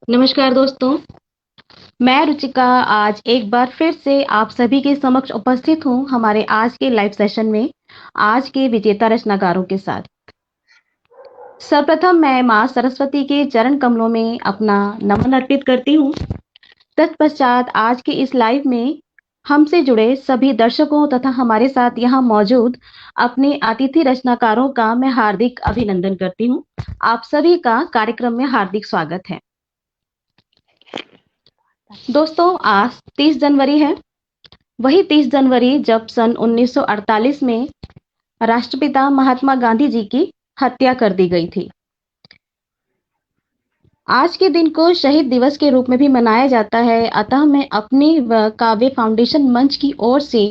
नमस्कार दोस्तों, मैं रुचिका आज एक बार फिर से आप सभी के समक्ष उपस्थित हूँ हमारे आज के लाइव सेशन में आज के विजेता रचनाकारों के साथ। सर्वप्रथम मैं माँ सरस्वती के चरण कमलों में अपना नमन अर्पित करती हूँ। तत्पश्चात आज के इस लाइव में हमसे जुड़े सभी दर्शकों तथा हमारे साथ यहाँ मौजूद अपने अतिथि रचनाकारों का मैं हार्दिक अभिनंदन करती हूँ। आप सभी का कार्यक्रम में हार्दिक स्वागत है। दोस्तों, आज 30 जनवरी है। वही 30 जनवरी जब सन 1948 में राष्ट्रपिता महात्मा गांधी जी की हत्या कर दी गई थी। आज के दिन को शहीद दिवस के रूप में भी मनाया जाता है। अतः मैं अपनी व काव्य फाउंडेशन मंच की ओर से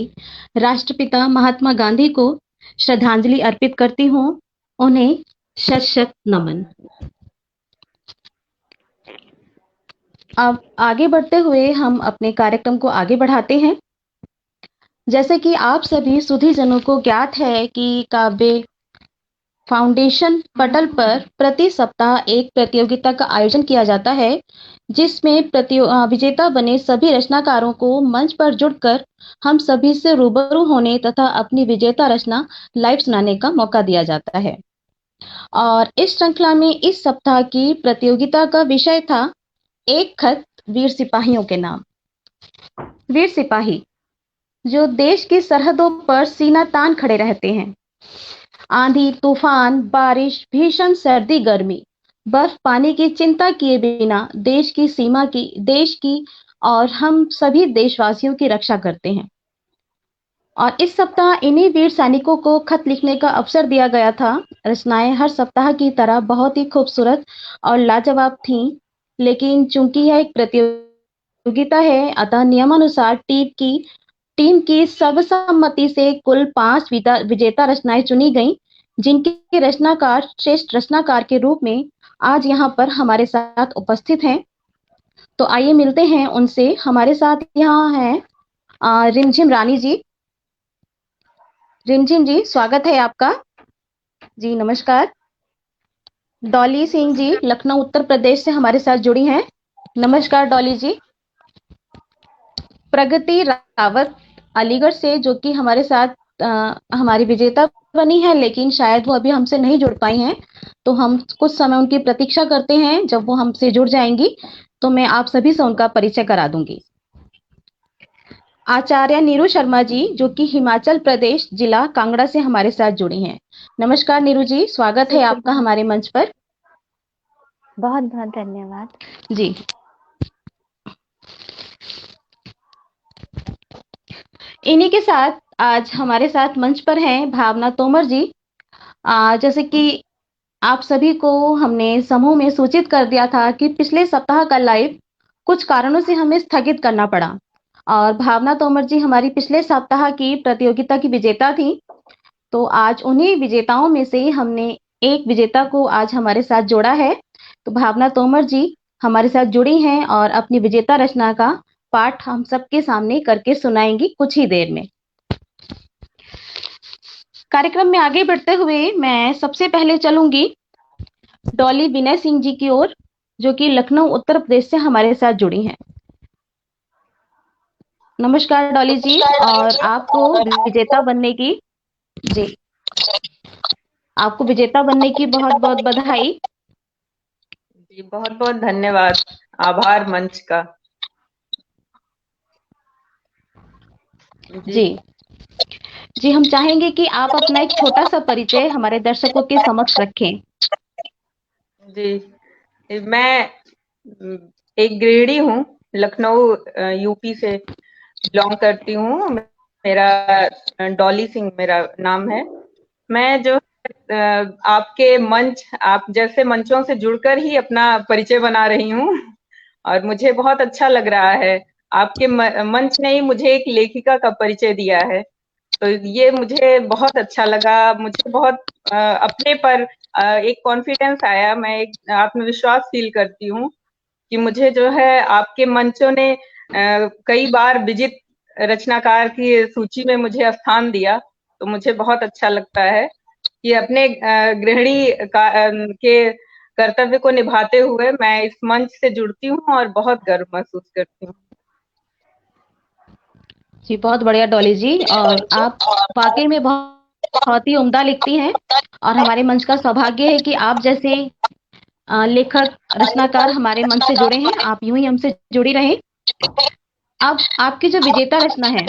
राष्ट्रपिता महात्मा गांधी को श्रद्धांजलि अर्पित करती हूँ। उन्हें शत शत नमन। अब आगे बढ़ते हुए हम अपने कार्यक्रम को आगे बढ़ाते हैं। जैसे कि आप सभी सुधीजनों को ज्ञात है कि काव्य फाउंडेशन पटल पर प्रति सप्ताह एक प्रतियोगिता का आयोजन किया जाता है, जिसमें विजेता बने सभी रचनाकारों को मंच पर जुड़कर हम सभी से रूबरू होने तथा अपनी विजेता रचना लाइव सुनाने का मौका दिया जाता है। और इस श्रृंखला में इस सप्ताह की प्रतियोगिता का विषय था एक खत वीर सिपाहियों के नाम। वीर सिपाही जो देश की सरहदों पर सीना तान खड़े रहते हैं। आंधी, तूफान, बारिश, भीषण सर्दी, गर्मी, बर्फ पानी की चिंता किए बिना देश की और हम सभी देशवासियों की रक्षा करते हैं। और इस सप्ताह इन्हीं वीर सैनिकों को खत लिखने का अवसर दिया गया था। रचनाएं हर सप्ताह की तरह बहुत ही खूबसूरत और लाजवाब थीं, लेकिन चूंकि यह एक प्रतियोगिता है, अतः नियमानुसार टीम की सर्वसम्मति से कुल 5 विजेता रचनाएं चुनी गईं, जिनके रचनाकार श्रेष्ठ रचनाकार के रूप में आज यहाँ पर हमारे साथ उपस्थित हैं। तो आइए मिलते हैं उनसे। हमारे साथ यहाँ हैं रिमझिम रानी जी। रिमझिम जी, स्वागत है आपका। जी नमस्कार। डॉली सिंह जी लखनऊ उत्तर प्रदेश से हमारे साथ जुड़ी हैं। नमस्कार डॉली जी। प्रगति रावत अलीगढ़ से, जो कि हमारे साथ हमारी विजेता बनी है, लेकिन शायद वो अभी हमसे नहीं जुड़ पाई हैं, तो हम कुछ समय उनकी प्रतीक्षा करते हैं। जब वो हमसे जुड़ जाएंगी तो मैं आप सभी से उनका परिचय करा दूंगी। आचार्य नीरू शर्मा जी, जो कि हिमाचल प्रदेश जिला कांगड़ा से हमारे साथ जुड़ी हैं। नमस्कार नीरू जी, स्वागत है आपका हमारे मंच पर। बहुत बहुत धन्यवाद जी। इन्हीं के साथ आज हमारे साथ मंच पर हैं भावना तोमर जी। जैसे कि आप सभी को हमने समूह में सूचित कर दिया था कि पिछले सप्ताह का लाइव कुछ कारणों से हमें स्थगित करना पड़ा, और भावना तोमर जी हमारी पिछले सप्ताह की प्रतियोगिता की विजेता थी। तो आज उन्हीं विजेताओं में से हमने एक विजेता को आज हमारे साथ जोड़ा है। तो भावना तोमर जी हमारे साथ जुड़ी हैं और अपनी विजेता रचना का पाठ हम सबके सामने करके सुनाएंगी कुछ ही देर में। कार्यक्रम में आगे बढ़ते हुए मैं सबसे पहले चलूंगी डॉली विनय सिंह जी की ओर, जो कि लखनऊ उत्तर प्रदेश से हमारे साथ जुड़ी हैं। नमस्कार डॉली जी, और आपको विजेता बनने की जी आपको विजेता बनने की बहुत बहुत बधाई। जी बहुत बहुत धन्यवाद, आभार मंच का। जी जी, हम चाहेंगे कि आप अपना एक छोटा सा परिचय हमारे दर्शकों के समक्ष रखें। जी, मैं एक गृहिणी हूँ, लखनऊ यूपी से बिलोंग करती हूँ। मेरा डॉली सिंह मेरा नाम है। मैं जो आपके मंच, आप जैसे मंचों से जुड़कर ही अपना परिचय बना रही हूँ, और मुझे बहुत अच्छा लग रहा है। आपके मंच ने ही मुझे एक लेखिका का परिचय दिया है, तो ये मुझे बहुत अच्छा लगा। मुझे बहुत अपने पर एक कॉन्फिडेंस आया। मैं एक आत्मविश्वास फील करती हूँ कि मुझे जो है आपके मंचों ने कई बार विजित रचनाकार की सूची में मुझे स्थान दिया, तो मुझे बहुत अच्छा लगता है कि अपने गृहिणी के कर्तव्य को निभाते हुए मैं इस मंच से जुड़ती हूँ और बहुत गर्व महसूस करती हूँ। जी, बहुत बढ़िया डॉली जी, और आप वाकई में बहुत ही उम्दा लिखती हैं, और हमारे मंच का सौभाग्य है कि आप जैसे लेखक रचनाकार हमारे मंच से जुड़े हैं। आप यूं ही हमसे जुड़ी रहें। अब आपकी जो विजेता रचना है,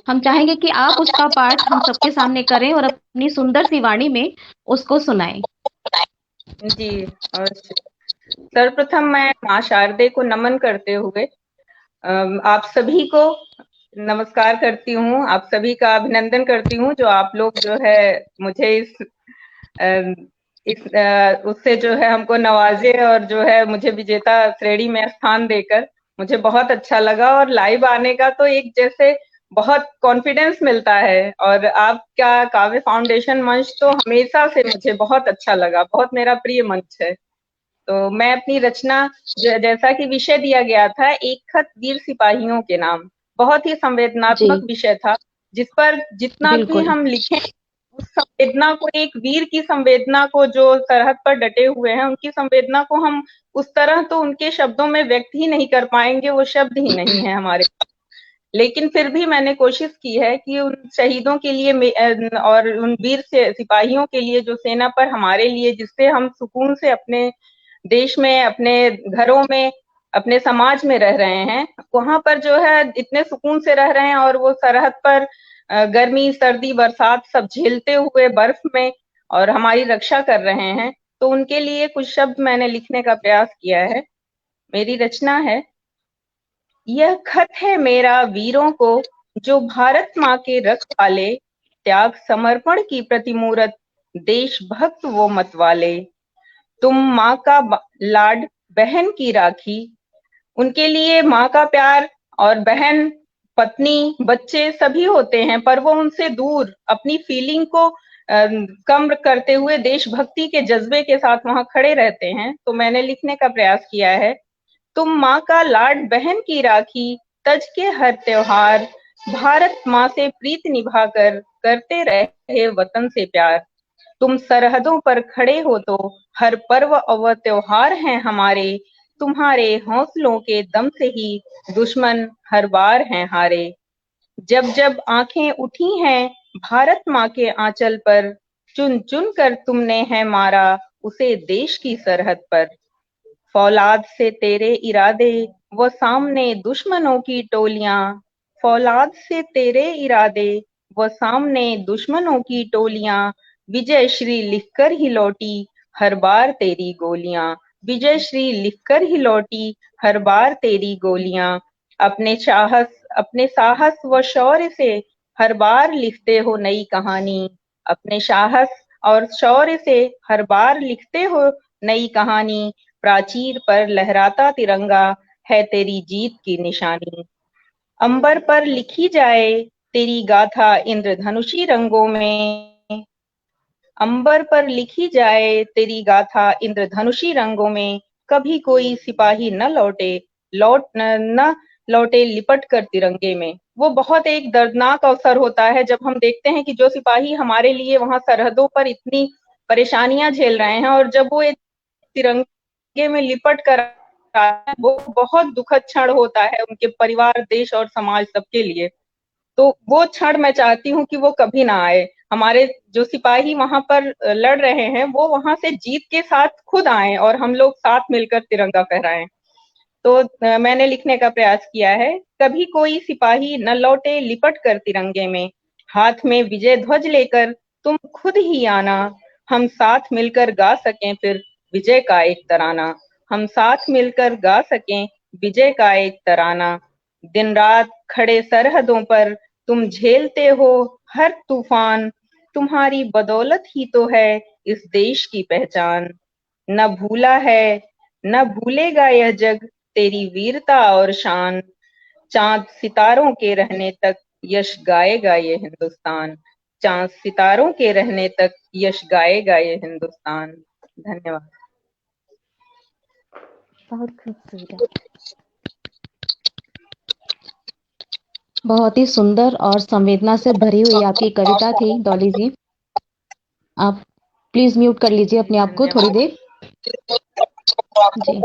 हम चाहेंगे कि आप उसका पाठ हम सबके सामने करें और अपनी सुंदर सी वाणी में उसको सुनाएं। जी, अवश्य। सर्वप्रथम मैं माँ शारदे को नमन करते हुए आप सभी को नमस्कार करती हूँ, आप सभी का अभिनंदन करती हूँ, जो आप लोग जो है मुझे उससे जो है हमको नवाजे और जो है मुझे विजेता श्रेणी में स्थान देकर मुझे बहुत अच्छा लगा। और लाइव आने का तो एक जैसे बहुत कॉन्फिडेंस मिलता है, और आपका काव्य फाउंडेशन मंच तो हमेशा से मुझे बहुत अच्छा लगा, बहुत मेरा प्रिय मंच है। तो मैं अपनी रचना, जैसा कि विषय दिया गया था, एक खत वीर सिपाहियों के नाम, बहुत ही संवेदनात्मक जी, विषय था, जिस पर जितना भी बिल्कुल। हम लिखें, उस संवेदना को, एक वीर की संवेदना को, जो सरहद पर डटे हुए हैं उनकी संवेदना को हम उस तरह तो उनके शब्दों में व्यक्त ही नहीं कर पाएंगे, वो शब्द ही नहीं है हमारे। लेकिन फिर भी मैंने कोशिश की है कि उन शहीदों के लिए और उन वीर से सिपाहियों के लिए जो सेना पर हमारे लिए, जिससे हम सुकून से अपने देश में, अपने घरों में, अपने समाज में रह रहे हैं, वहां पर जो है इतने सुकून से रह रहे हैं, और वो सरहद पर गर्मी, सर्दी, बरसात सब झेलते हुए बर्फ में और हमारी रक्षा कर रहे हैं, तो उनके लिए कुछ शब्द मैंने लिखने का प्रयास किया है। मेरी रचना है, यह खत है मेरा वीरों को, जो भारत माँ के रखवाले, त्याग समर्पण की प्रतिमूरत, देशभक्त वो मतवाले। तुम माँ का लाड, बहन की राखी। उनके लिए माँ का प्यार और बहन, पत्नी, बच्चे सभी होते हैं, पर वो उनसे दूर अपनी फीलिंग को कम करते हुए देशभक्ति के जज्बे के साथ वहां खड़े रहते हैं। तो मैंने लिखने का प्रयास किया है, तुम माँ का लाड, बहन की राखी, तज के हर त्योहार, भारत माँ से प्रीत निभाकर करते रहे वतन से प्यार। तुम सरहदों पर खड़े हो तो हर पर्व और त्योहार हैं हमारे, तुम्हारे हौसलों के दम से ही दुश्मन हर बार हैं हारे। जब जब आंखें उठी हैं भारत माँ के आंचल पर, चुन चुन कर तुमने है मारा उसे देश की सरहद पर। फौलाद से तेरे इरादे वो सामने दुश्मनों की टोलियां, फौलाद से तेरे इरादे वो सामने दुश्मनों की टोलियां, विजय श्री लिखकर ही लौटी हर बार तेरी गोलियां, विजय श्री लिखकर ही लौटी हर बार तेरी गोलियां। अपने साहस व शौर्य से हर बार लिखते हो नई कहानी, अपने साहस और शौर्य से हर बार लिखते हो नई कहानी। प्राचीर पर लहराता तिरंगा है तेरी जीत की निशानी। अंबर पर लिखी जाए तेरी गाथा इंद्रधनुषी रंगों में, अंबर पर लिखी जाए तेरी गाथा इंद्रधनुषी रंगों में। कभी कोई सिपाही न लौटे लिपट कर तिरंगे में। वो बहुत एक दर्दनाक अवसर होता है जब हम देखते हैं कि जो सिपाही हमारे लिए वहां सरहदों पर इतनी परेशानियां झेल रहे हैं, और जब वो एक तिरंगे में लिपट कर आता है, वो बहुत दुखद क्षण होता है उनके परिवार, देश और समाज सबके लिए। तो वो क्षण मैं चाहती हूँ कि वो कभी ना आए। हमारे जो सिपाही वहां पर लड़ रहे हैं, वो वहां से जीत के साथ खुद आए और हम लोग साथ मिलकर तिरंगा फहराएं। तो मैंने लिखने का प्रयास किया है, कभी कोई सिपाही न लौटे लिपट कर तिरंगे में, हाथ में विजय ध्वज लेकर तुम खुद ही आना, हम साथ मिलकर गा सकें फिर विजय का एक तराना, हम साथ मिलकर गा सकें विजय का एक तराना। दिन रात खड़े सरहदों पर तुम झेलते हो हर तूफान, तुम्हारी बदौलत ही तो है इस देश की पहचान। न भूला है न भूलेगा यह जग तेरी वीरता और शान, चांद सितारों के रहने तक यश गाएगा ये हिंदुस्तान, चांद सितारों के रहने तक यश गाएगा ये हिंदुस्तान। धन्यवाद। बहुत खूबसूरत। बहुत ही सुंदर और संवेदना से भरी हुई आपकी कविता थी डॉली जी। आप प्लीज म्यूट कर लीजिए अपने आप को थोड़ी धन्यवाद। देर। जी।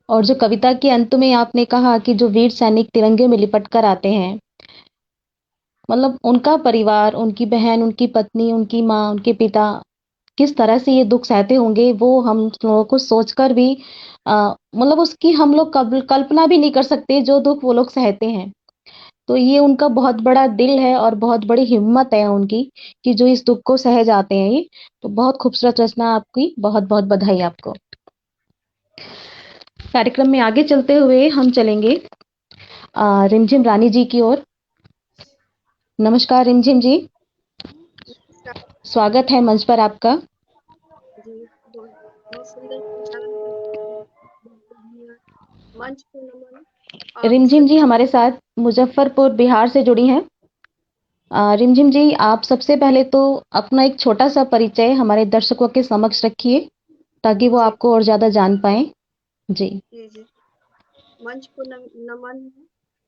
और जो कविता के अंत में आपने कहा कि जो वीर सैनिक तिरंगे में लिपट कर आते हैं, मतलब उनका परिवार, उनकी बहन, उनकी पत्नी, उनकी माँ, उनके पिता किस तरह से ये दुख सहते होंगे, वो हम लोगों को सोचकर भी मतलब उसकी हम लोग कल्पना भी नहीं कर सकते जो दुख वो लोग सहते हैं। तो ये उनका बहुत बड़ा दिल है और बहुत बड़ी हिम्मत है उनकी कि जो इस दुख को सह जाते हैं ये। तो बहुत खूबसूरत रचना आपकी, बहुत बहुत बधाई आपको। कार्यक्रम में आगे चलते हुए हम चलेंगे रिमझिम रानी जी की ओर। नमस्कार रिमझिम जी, स्वागत है मंच पर आपका। जी बहुत सुंदर संचालन करते हैं। धन्यवाद। मंच को नमन। आप रिमझिम जी सभी हमारे साथ मुजफ्फरपुर बिहार से जुड़ी हैं। रिमझिम जी, आप सबसे पहले तो अपना एक छोटा सा परिचय हमारे दर्शकों के समक्ष रखिए ताकि वो जी आपको और ज्यादा जान पाए। जी। जी जी मंच को नमन है।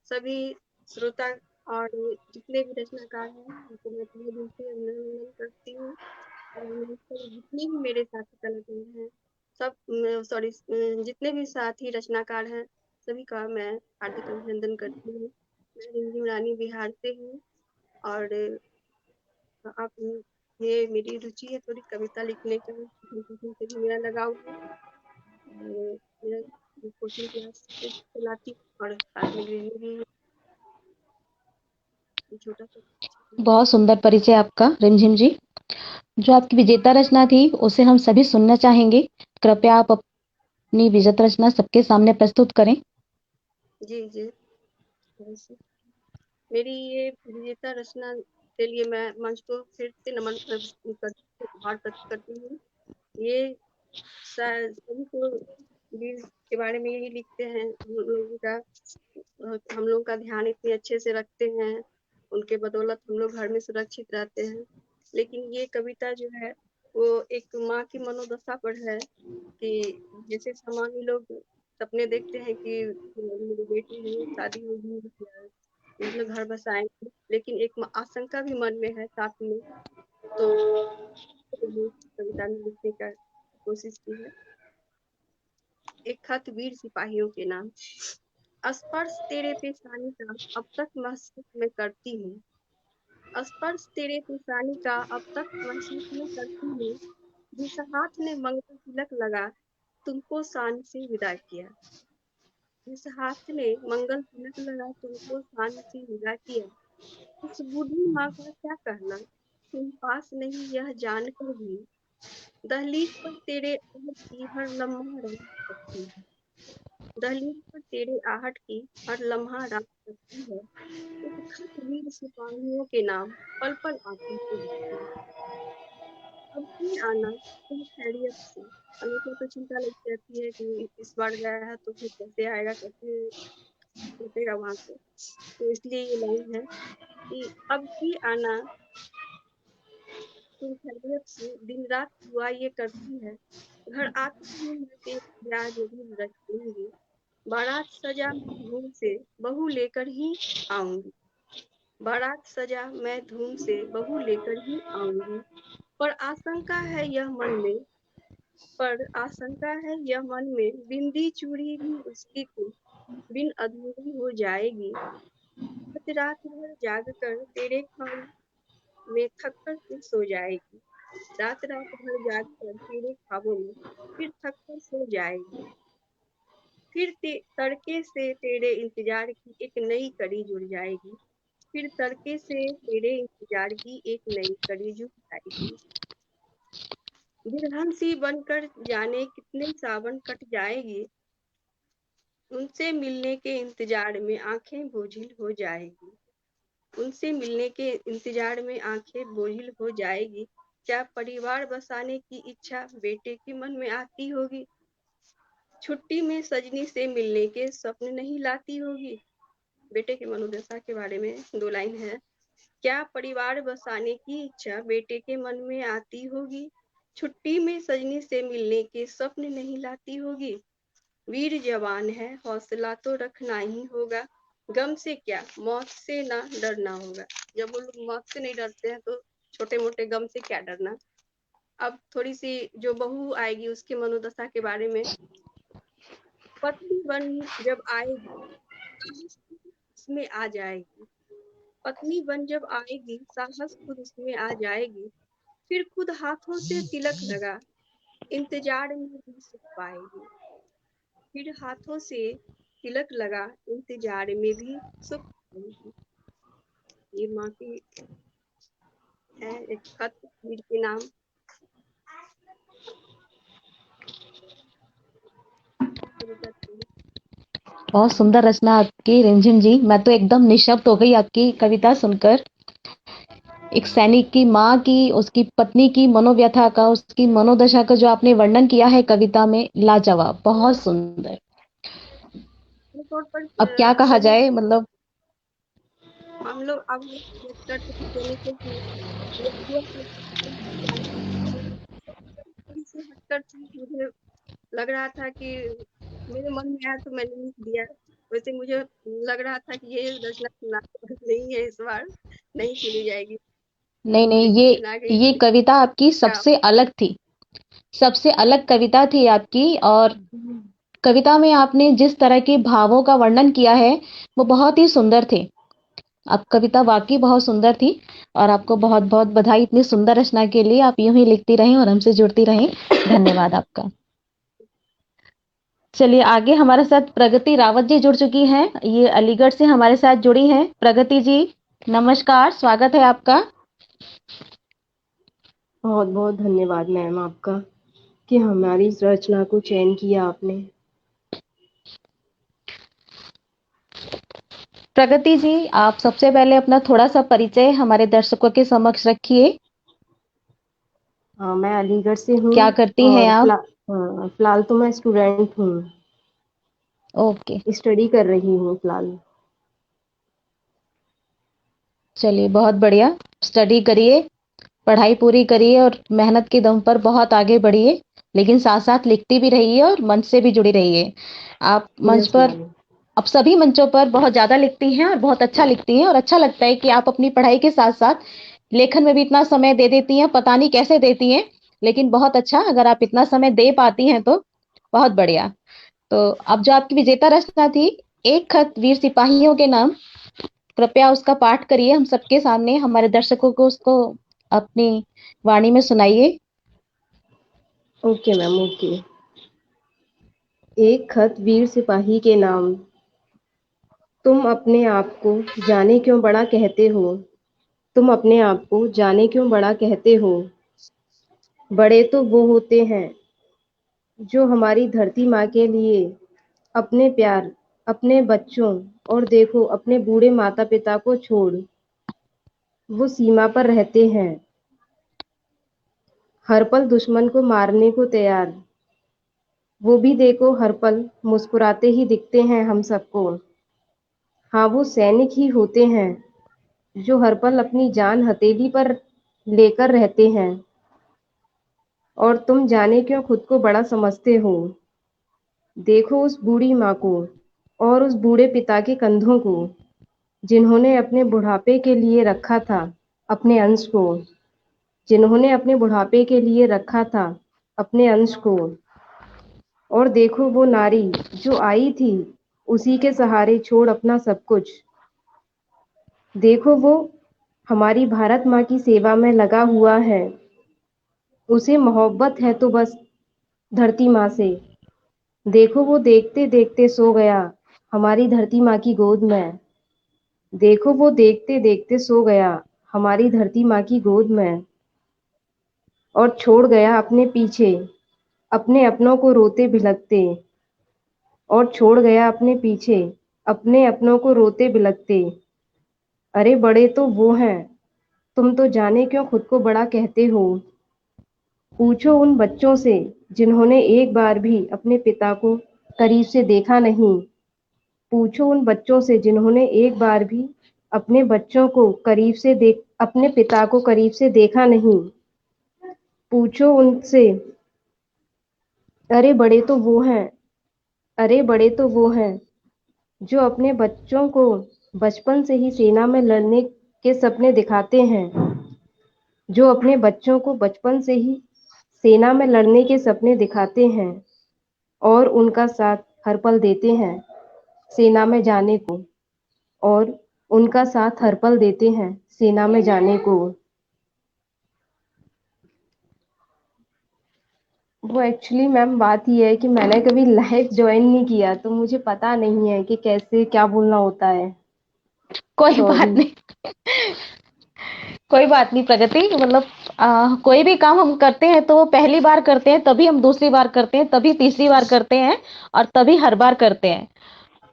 सभी श्रोता और जितने भी रचनाकार हैं उनको मैं तहे दिल से अभिनंदन करती हूँ। और मंच पर जितने भी मेरे साथी कलाकार हैं, सब सॉरी जितने भी साथी रचनाकार हैं, सभी का मैं हार्दिक अभिनंदन करती हूँ। मैं रिंझिम रानी बिहार से हूँ। और आप ये मेरी रुचि है थोड़ी कविता लिखने का, से भी मेरा लगाव है। और मैं कोचिंग क्लास चलाती हूँ और साथ में गृहिणी भी हूँ। ये छोटा सा बहुत सुंदर परिचय आपका रिमझिम जी। जो आपकी विजेता रचना थी उसे हम सभी सुनना चाहेंगे। कृपया आप अपनी विजेता रचना सबके सामने प्रस्तुत करें। जी जी वैसे मेरी ये विजेता रचना के लिए मैं मंच को फिर से नमन आभार प्रकट करती हूँ। ये सभी को वीर के बारे में यही लिखते हैं। हम लोगों का ध्यान इतने अच्छे से रखते हैं, उनके बदौलत हम लोग घर में सुरक्षित रहते हैं। लेकिन ये कविता जो है वो एक माँ की मनोदशा पर है कि जैसे सामान्य लोग सपने देखते हैं कि मेरी बेटी है, शादी होगी, मतलब घर बसाएंगे, लेकिन एक आशंका भी मन में है साथ में। तो कविता में लिखने का कोशिश की है। एक खत वीर सिपाहियों के नाम। स्पर्श तेरे पेशानी का अब तक महसूस मैं करती हूँ। स्पर्श तेरे पेशानी का अब तक महसूस मैं करती हूँ। जिस हाथ ने मंगल तिलक लगा तुमको शान से विदा किया। जिस हाथ ने मंगल तिलक लगा तुमको शान से विदा किया। उस बूढ़ी माँ का क्या कहना, तुम पास नहीं यह जानकर भी। दहलीज पर तेरे आहट की हर लम्हा रात सकती है। दहलीज पर तेरे आहट की हर लम्हा रात सकती है। एक खत वीर सिपाहियों के नाम पल पल आंखों से दिखती है। अब भी आना तुम खैरियत से। हमेशा तो चिंता लगी रहती है कि इस बार गया है तो फिर कैसे आएगा, कैसे लौटेगा वहां से। तो इसलिए ये लाइन है कि अब भी आना तुम खैरियत से, दिन रात दुआ ये करती है। घर आते ही मैं तेरे प्यार जरूर रख दूंगी। बारात सजा मैं धूम से बहू लेकर ही आऊंगी। बारात सजा मैं धूम से बहू लेकर ही आऊंगी। पर आशंका है यह मन में, पर आशंका है यह मन में, बिंदी चूड़ी भी उसकी कुल बिन अधूरी हो जाएगी। आज रात भर जाग कर तेरे ख्वाब में थक कर फिर सो जाएगी। रात रात भर जाग कर तेरे ख्वाबों में फिर थक कर सो जाएगी। फिर तड़के से तेरे इंतजार की एक नई कड़ी जुड़ जाएगी। फिर तड़के से तेरे इंतजार की एक नई कड़ी जुड़ जाएगी। बिरहन सी बनकर जाने कितने सावन कट जाएगी। उनसे मिलने के इंतजार में आंखें बोझिल हो जाएगी। उनसे मिलने के इंतजार में आंखें बोझिल हो जाएगी। क्या परिवार बसाने की इच्छा बेटे के मन में आती होगी। छुट्टी में सजनी से मिलने के स्वप्न नहीं लाती होगी। बेटे की मनोदशा के बारे में दो लाइन है। क्या परिवार बसाने की इच्छा बेटे के मन में आती होगी। छुट्टी में सजनी से मिलने के स्वप्न नहीं लाती होगी। वीर जवान है हौसला तो रखना ही होगा। गम से क्या, मौत से ना डरना होगा। जब वो लोग मौत से नहीं डरते हैं तो छोटे मोटे गम से क्या डरना। अब थोड़ी सी जो बहू आएगी उसकी मनोदशा के बारे में। पत्नी बन जब आएगी साहस उसमें आ जाएगी। पत्नी बन जब आएगी साहस खुद उसमें आ जाएगी। फिर खुद हाथों से तिलक लगा इंतजार में भी सुख पाएगी। फिर हाथों से तिलक लगा इंतजार में भी सुख पाएगी। ये माँ की है एक खत वीर के नाम। कविता थी। बहुत सुंदर रचना आपकी रिमझिम जी। मैं तो एकदम निशब्द हो गई आपकी कविता सुनकर। एक सैनिक की माँ की, उसकी पत्नी की मनोव्यथा का, उसकी मनोदशा का जो आपने वर्णन किया है कविता में, लाजवाब, बहुत सुंदर। तौर पर अब क्या कहा सैनिक जाए, मतलब हम लोग अब बात करते हैं सैनिकों की। थोड़ी सी हटकर थी, मुझे लग रहा था कि मेरे मन में आया तो मैंने लिख दिया। वैसे मुझे लग रहा था कि ये रचना सुना नहीं है, इस बार नहीं सुनी जाएगी, नहीं नहीं, लेकिन सुना गई ये कविता आपकी क्या। सबसे अलग थी। सबसे अलग कविता थी आपकी। और कविता में आपने जिस तरह के भावों का वर्णन किया है वो बहुत ही सुंदर थे। आप कविता वाकई बहुत सुंदर थी। और आपको बहुत बहुत बधाई इतनी सुंदर रचना के लिए। आप यूं ही लिखती रहें और हमसे जुड़ती रहें। धन्यवाद आपका। चलिए आगे हमारे साथ प्रगति रावत जी जुड़ चुकी हैं। ये अलीगढ़ से हमारे साथ जुड़ी हैं। प्रगति जी नमस्कार, स्वागत है आपका। बहुत बहुत धन्यवाद मैम आपका कि हमारी इस रचना को चयन किया आपने। प्रगति जी, आप सबसे पहले अपना थोड़ा सा परिचय हमारे दर्शकों के समक्ष रखिए। हाँ, मैं अलीगढ़ से हूँ क्या करती हैं और आप? फिलहाल तो मैं स्टूडेंट हूँ, ओके, स्टडी कर रही हूँ फिलहाल। चलिए बहुत बढ़िया। स्टडी करिए, पढ़ाई पूरी करिए और मेहनत के दम पर बहुत आगे बढ़िए। लेकिन साथ साथ लिखती भी रहिए और मंच से भी जुड़ी रहिए। आप मंच यस पर, मैम। अब सभी मंचों पर बहुत ज़्यादा लिखती हैं और बहुत अच्छा लिखती हैं। और अच्छा लगता है कि आप अपनी पढ़ाई के साथ साथ लेखन में भी इतना समय दे देती हैं। पता नहीं कैसे देती हैं, लेकिन बहुत अच्छा। अगर आप इतना समय दे पाती हैं तो बहुत बढ़िया। तो अब जो आपकी विजेता रचना थी, एक खत वीर सिपाहियों के नाम, कृपया उसका पाठ करिए हम सबके सामने, हमारे दर्शकों को उसको अपनी वाणी में सुनाइए। Okay ma'am, okay. एक खत वीर सिपाही के नाम। तुम अपने आप को जाने क्यों बड़ा कहते हो। तुम अपने आप को जाने क्यों बड़ा कहते हो। बड़े तो वो होते हैं जो हमारी धरती माँ के लिए अपने प्यार, अपने बच्चों और देखो अपने बूढ़े माता पिता को छोड़ वो सीमा पर रहते हैं, हर पल दुश्मन को मारने को तैयार। वो भी देखो हर पल मुस्कुराते ही दिखते हैं हम सबको। हाँ, वो सैनिक ही होते हैं जो हर पल अपनी जान हथेली पर लेकर रहते हैं। और तुम जाने क्यों खुद को बड़ा समझते हो। देखो उस बूढ़ी माँ को और उस बूढ़े पिता के कंधों को, जिन्होंने अपने बुढ़ापे के लिए रखा था अपने अंश को, जिन्होंने अपने बुढ़ापे के लिए रखा था अपने अंश को। और देखो वो नारी जो आई थी उसी के सहारे छोड़ अपना सब कुछ। देखो वो हमारी भारत माँ की सेवा में लगा हुआ है। उसे मोहब्बत है तो बस धरती माँ से। देखो वो देखते देखते सो गया हमारी धरती माँ की गोद में। देखो वो देखते देखते सो गया हमारी धरती माँ की गोद में। और छोड़ गया अपने पीछे अपने अपनों को रोते बिलखते। और छोड़ गया अपने पीछे अपने अपनों को रोते बिलखते। अरे बड़े तो वो हैं, तुम तो जाने क्यों खुद को बड़ा कहते हो। पूछो उन बच्चों से जिन्होंने एक बार भी अपने पिता को करीब से देखा नहीं। पूछो उन बच्चों से जिन्होंने एक बार भी अपने बच्चों को करीब से देख अपने पिता को करीब से देखा नहीं। पूछो उनसे, अरे बड़े तो वो हैं, अरे बड़े तो वो हैं जो अपने बच्चों को बचपन से ही सेना में लड़ने के सपने दिखाते हैं, जो अपने बच्चों को बचपन से ही सेना में लड़ने के सपने दिखाते हैं और उनका साथ हर पल देते हैं सेना में जाने को, और उनका साथ हर पल देते हैं सेना में जाने को। वो एक्चुअली मैम बात ये है कि मैंने कभी लाइफ ज्वाइन नहीं किया, तो मुझे पता नहीं है कि कैसे क्या बोलना होता है। कोई सॉरी। बात नहीं। कोई बात नहीं प्रगति, मतलब कोई भी काम हम करते हैं तो वो पहली बार करते हैं, तभी हम दूसरी बार करते हैं, तभी तीसरी बार करते हैं, और तभी हर बार करते हैं।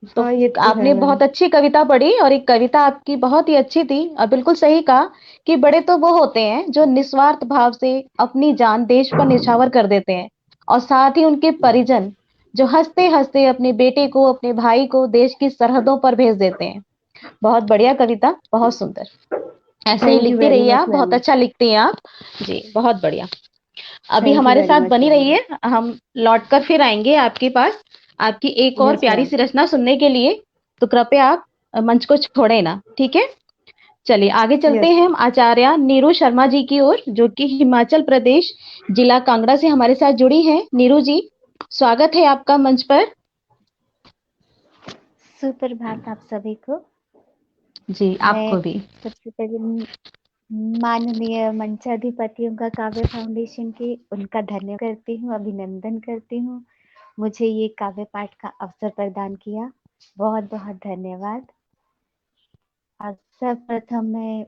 तो हाँ, ये तो है आपने मैम। बहुत अच्छी कविता पढ़ी, और एक कविता आपकी बहुत ही अच्छी थी, और बिल्कुल सही कहा कि बड़े तो वो होते हैं जो निस्वार्थ भाव से अपनी जान देश पर निछावर कर देते हैं, और साथ ही उनके परिजन जो हंसते हंसते अपने बेटे को, अपने भाई को देश की सरहदों पर भेज देते हैं। बहुत बढ़िया कविता, बहुत सुंदर। ऐसे ही थैंक यू लिखती वेरी रहिए मच आप, बहुत मैम। अच्छा लिखती हैं आप। जी, बहुत बढ़िया। अभी थैंक यू हमारे वेरी साथ मच बनी मैम। रहिए, हम लौट कर फिर आएंगे आपके पास आपकी एक और यस प्यारी मैम। सी रचना सुनने के लिए। तो कृपया आप मंच को छोड़े ना, ठीक है? चलिए आगे चलते यस। हैं हम आचार्य नीरू शर्मा जी की ओर, जो कि हिमाचल प्रदेश जिला कांगड़ा से हमारे साथ जुड़ी हैं। नीरू जी, स्वागत है आपका मंच पर। सुप्रभात आप सभी को। जी, मैं आपको भी। सबसे पहले माननीय मंचाधिपतियों का काव्य फाउंडेशन के उनका धन्यवाद करती हूँ, अभिनंदन करती हूँ, मुझे ये काव्य पाठ का अवसर प्रदान किया। बहुत बहुत धन्यवाद। सर्वप्रथम मैं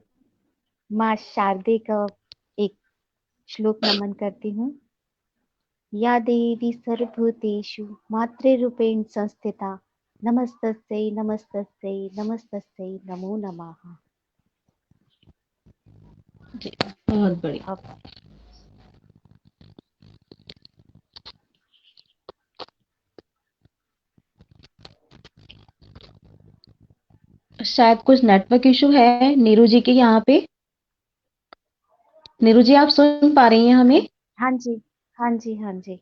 माँ शारदे का एक श्लोक नमन करती हूँ। या देवी सर्वभूतेषु मातृरूपेण संस्थिता नमस्तस्यै नमस्तस्यै नमस्तस्यै नमो नमः। जी, बहुत बढ़िया। अब शायद कुछ नेटवर्क इशू है नीरू जी के यहाँ पे। नीरू जी, आप सुन पा रही हैं हमें? हाँ जी, हाँ जी, हाँ जी,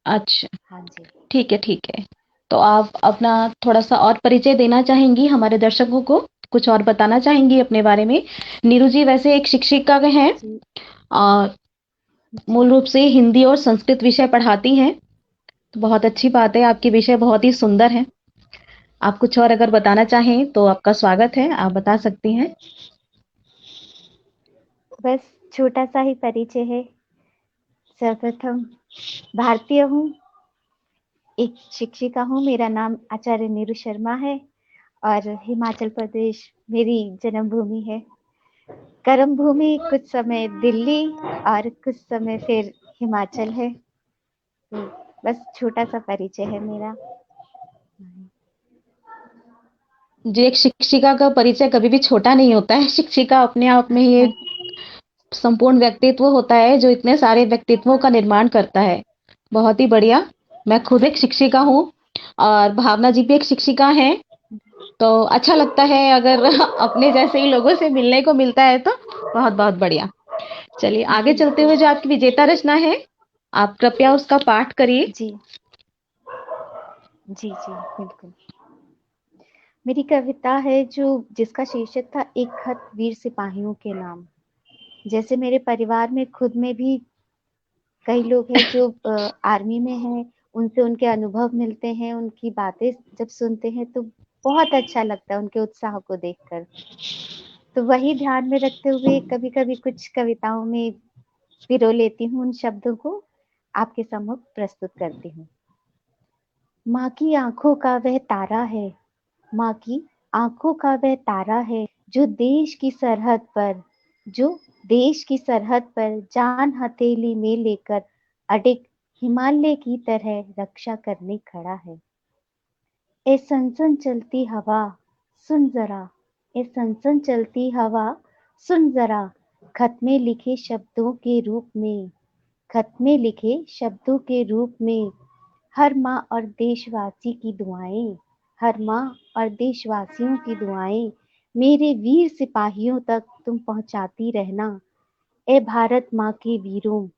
अच्छा, हाँ जी। ठीक है, ठीक है। तो आप अपना थोड़ा-सा और परिचय देना चाहेंगी हमारे दर्शकों को? कुछ और बताना चाहेंगी अपने बारे में? नीरू जी वैसे एक शिक्षिका हैं, जी, और जी। मूल रूप से हिंदी और संस्कृत विषय पढ़ाती हैं। तो बहुत अच्छी बात है, आपके विषय बहुत ही सुंदर हैं। आप कुछ और अगर बताना चाहें तो आपका स्वागत है, आप बता सकती हैं। बस छोटा-सा ही परिचय है। सर्वप्रथम भारतीय हूँ, एक शिक्षिका हूँ, मेरा नाम आचार्य नीरू शर्मा है और हिमाचल प्रदेश मेरी जन्मभूमि है। कर्म भूमि कुछ समय दिल्ली और कुछ समय फिर हिमाचल है। तो बस छोटा-सा परिचय है मेरा। जी, एक शिक्षिका का परिचय कभी भी छोटा नहीं होता है। शिक्षिका अपने आप में ही एक संपूर्ण व्यक्तित्व होता है, जो इतने सारे व्यक्तित्वों का निर्माण करता है। बहुत ही बढ़िया। मैं खुद एक शिक्षिका हूँ, और भावना जी भी एक शिक्षिका हैं। तो अच्छा लगता है अगर अपने जैसे ही लोगों से मिलने को मिलता है, तो बहुत बहुत बढ़िया। चलिए आगे चलते बिल्कुल। हुए, जो आपकी विजेता रचना है, आप कृपया उसका पाठ करिए। जी, जी, जी, बिल्कुल। मेरी कविता है जो जिसका शीर्षक था एक खत वीर सिपाहियों के नाम। जैसे मेरे परिवार में खुद में भी कई लोग हैं जो आर्मी में हैं, उनसे उनके अनुभव मिलते हैं, उनकी बातें जब सुनते हैं तो बहुत अच्छा लगता है उनके उत्साह को देखकर। तो वही ध्यान में रखते हुए कभी-कभी कुछ कविताओं में पिरो लेती हूँ उन शब्दों को, आपके सम्मुख प्रस्तुत करती हूँ। माँ की आँखों का वह तारा है, माँ की आँखों का वह तारा है, जो देश की सरहद पर जान हथेली में लेकर अडिग हिमालय की तरह रक्षा करने खड़ा है। ए सनसन चलती हवा सुन जरा, ए सनसन चलती हवा सुन जरा, खत में लिखे शब्दों के रूप में, खत में लिखे शब्दों के रूप में, हर माँ और देशवासी की दुआएं, हर माँ और देशवासियों की दुआएं मेरे वीर सिपाहियों तक तुम पहुंचाती रहना। ए भारत माँ के वीरों,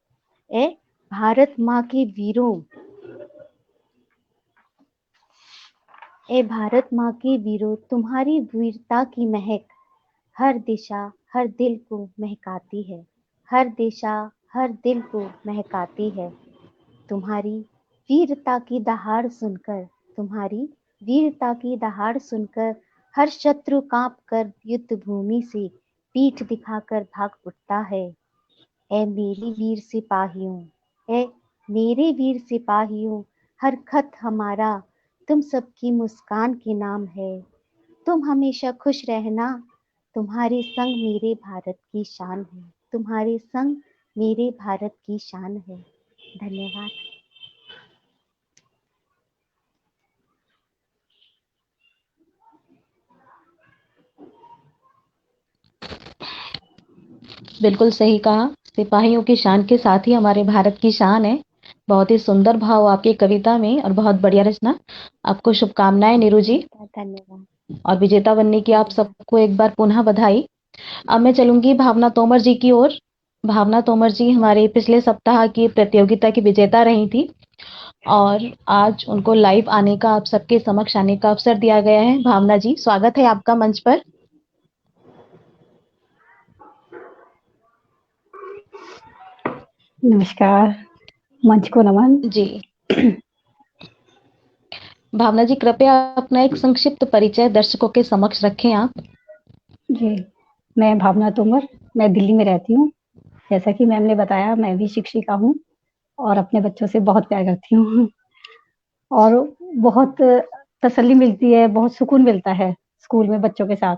ए भारत माँ के वीरों, ए भारत माँ की वीरों, तुम्हारी वीरता की महक हर दिशा हर दिल को महकाती है, हर दिशा हर दिल को महकाती है। तुम्हारी वीरता की दहाड़ सुनकर, तुम्हारी वीरता की दहाड़ सुनकर हर शत्रु कांप कर युद्ध भूमि से पीठ दिखाकर भाग उठता है। ए मेरे वीर सिपाहियों, ए मेरे वीर सिपाहियों, हर खत हमारा तुम सबकी मुस्कान के नाम है। तुम हमेशा खुश रहना, तुम्हारे संग मेरे भारत की शान है, तुम्हारे संग मेरे भारत की शान है। धन्यवाद। बिल्कुल सही कहा। सिपाहियों की शान के साथ ही हमारे भारत की शान है। बहुत ही सुंदर भाव आपकी कविता में और बहुत बढ़िया रचना। आपको शुभकामनाएं नीरू जी, धन्यवाद। और विजेता बनने की आप सबको एक बार पुनः बधाई। अब मैं चलूंगी भावना तोमर जी की ओर। भावना तोमर जी हमारे पिछले सप्ताह की प्रतियोगिता की विजेता रही थी और आज उनको लाइव आने का, आप सबके समक्ष आने का अवसर दिया गया है। भावना जी, स्वागत है आपका मंच पर। नमस्कार, मंच को नमन। जी भावना जी, कृपया अपना एक संक्षिप्त परिचय दर्शकों के समक्ष रखें आप। जी, मैं भावना तोमर, मैं दिल्ली में रहती हूँ। जैसा कि मैम ने बताया, मैं भी शिक्षिका हूँ और अपने बच्चों से बहुत प्यार करती हूँ और बहुत तसल्ली मिलती है, बहुत सुकून मिलता है स्कूल में बच्चों के साथ।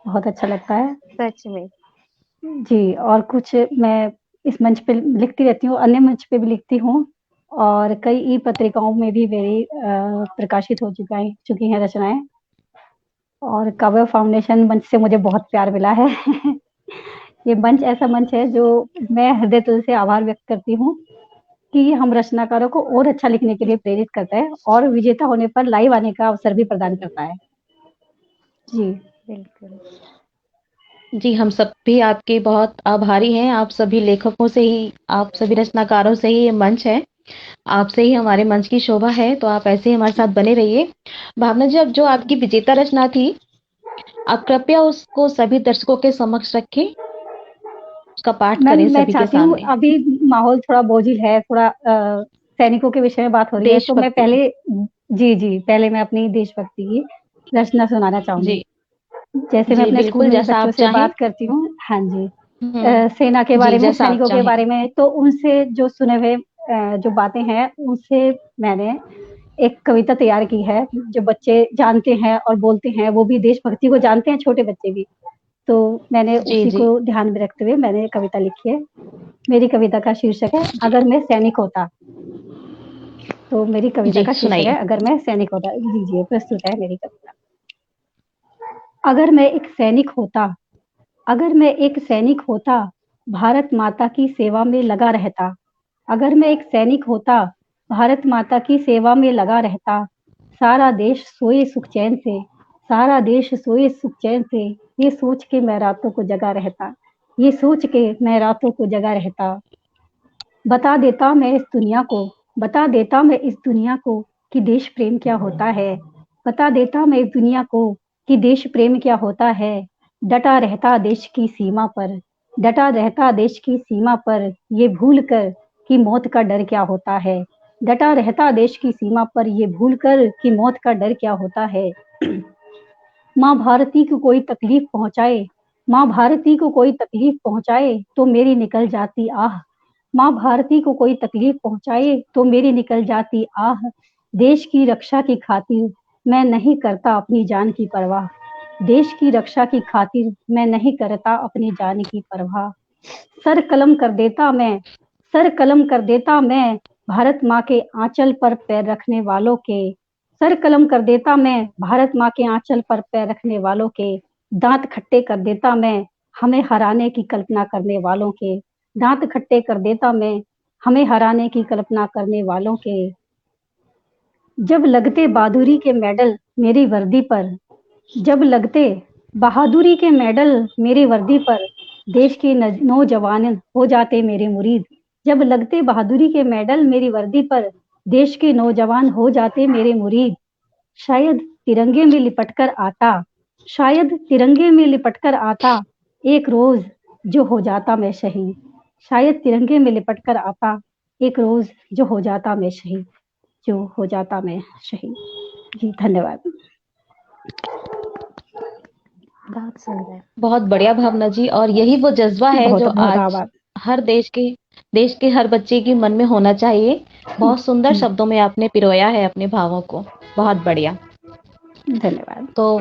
बहुत अच्छा लगता है। सच में। जी, और कुछ मैं इस मंच पे लिखती रहती हूँ, अन्य मंच पे भी लिखती हूँ और कई ई-पत्रिकाओं में भी मेरी प्रकाशित हो चुकी हैं रचनाएँ। और काव्य फाउंडेशन मंच से मुझे बहुत प्यार मिला है। ये मंच ऐसा मंच है जो मैं हृदय दिल से आभार व्यक्त करती हूँ कि हम रचनाकारों को और अच्छा लिखने के लिए प्रेरित करता है और विजेता होने पर लाइव आने का अवसर भी प्रदान करता है। जी, बिल्कुल। जी, हम सब भी आपके बहुत आभारी हैं। आप सभी लेखकों से ही, आप सभी रचनाकारों से ही ये मंच है, आपसे ही हमारे मंच की शोभा है, तो आप ऐसे ही हमारे साथ बने रहिए। भावना जी, अब जो आपकी विजेता रचना थी, आप कृपया उसको सभी दर्शकों के समक्ष रखें, उसका पाठ मैम करें मैं सभी के चाहती हूँ, सामने। अभी माहौल थोड़ा बोझिल है, थोड़ा सैनिकों के विषय में बात हो रही है, तो मैं देशभक्ति। पहले पहले मैं अपनी देशभक्ति की रचना सुनाना चाहूँगी। जी जैसे मैं जी, अपने स्कूल बिल्कुल, में भी जैसा बच्चों आप से चाहें। बात करती हूँ। हाँ जी। सेना के जी, बारे में, जैसा आप सैनिकों के चाहें। बारे में, तो उनसे जो सुने हुए जो बातें हैं, उनसे मैंने एक कविता तैयार की है, जो बच्चे जानते हैं और बोलते हैं, वो भी देशभक्ति को जानते हैं, छोटे बच्चे भी। तो मैंने जी उसी जी को ध्यान में रखते हुए मैंने कविता लिखी है। मेरी कविता का शीर्षक है, जी अगर मैं सैनिक होता। तो मेरी कविता जी, का शीर्षक सुनाइए। है, अगर मैं सैनिक होता। लीजिए, प्रस्तुत है मेरी कविता। अगर मैं एक सैनिक होता, अगर मैं एक सैनिक होता, भारत माता की सेवा में लगा रहता। अगर मैं एक सैनिक होता, भारत माता की सेवा में लगा रहता। सारा देश सोए सुख चैन से, सारा देश सोए सुख चैन से, ये सोच के मैं रातों को जगा रहता, ये सोच के मैं रातों को जगा रहता। बता देता मैं इस दुनिया को, बता देता मैं इस दुनिया को कि देश प्रेम क्या होता है। बता देता मैं इस दुनिया को कि देश प्रेम क्या होता है। डटा रहता देश की सीमा पर, डटा रहता देश की सीमा पर, ये भूल कर कि मौत का डर क्या होता है। डटा रहता देश की सीमा पर, ये भूल कर कि मौत का डर क्या होता है। माँ भारती को कोई तकलीफ पहुंचाए, माँ भारती को कोई तकलीफ पहुंचाए तो मेरी निकल जाती आह। माँ भारती को कोई तकलीफ पहुंचाए तो मेरी निकल जाती आह। देश की रक्षा की खातिर मैं नहीं करता अपनी जान की परवाह। देश की रक्षा की खातिर मैं नहीं करता अपनी जान की परवाह। सर कलम कर देता मैं, सर कलम कर देता मैं, भारत माँ के आंचल पर पैर रखने वालों के। सर कलम कर देता मैं, भारत माँ के आंचल पर पैर रखने वालों के। दांत खट्टे कर देता मैं, हमें हराने की कल्पना करने वालों के। दांत खट्टे कर देता मैं, हमें हराने की कल्पना करने वालों के। जब लगते बहादुरी के मेडल मेरी वर्दी पर, जब लगते बहादुरी के मेडल मेरी वर्दी पर, देश के नौजवान हो जाते मेरे मुरीद। जब लगते बहादुरी के मेडल मेरी वर्दी पर, देश के नौजवान हो जाते मेरे मुरीद। शायद तिरंगे में लिपटकर आता, शायद तिरंगे में लिपटकर आता एक रोज जो हो जाता मैं शहीद, शायद तिरंगे में लिपटकर आता एक रोज जो हो जाता मैं शहीद, जो हो जाता मैं शहीद। जी धन्यवाद। बहुत सुंदर। बहुत बढ़िया भावना जी, और यही वो जज्बा है बहुत जो बहुत आज आभार। हर देश के हर बच्चे के मन में होना चाहिए। बहुत सुंदर शब्दों में आपने पिरोया है अपने भावों को, बहुत बढ़िया। धन्यवाद। तो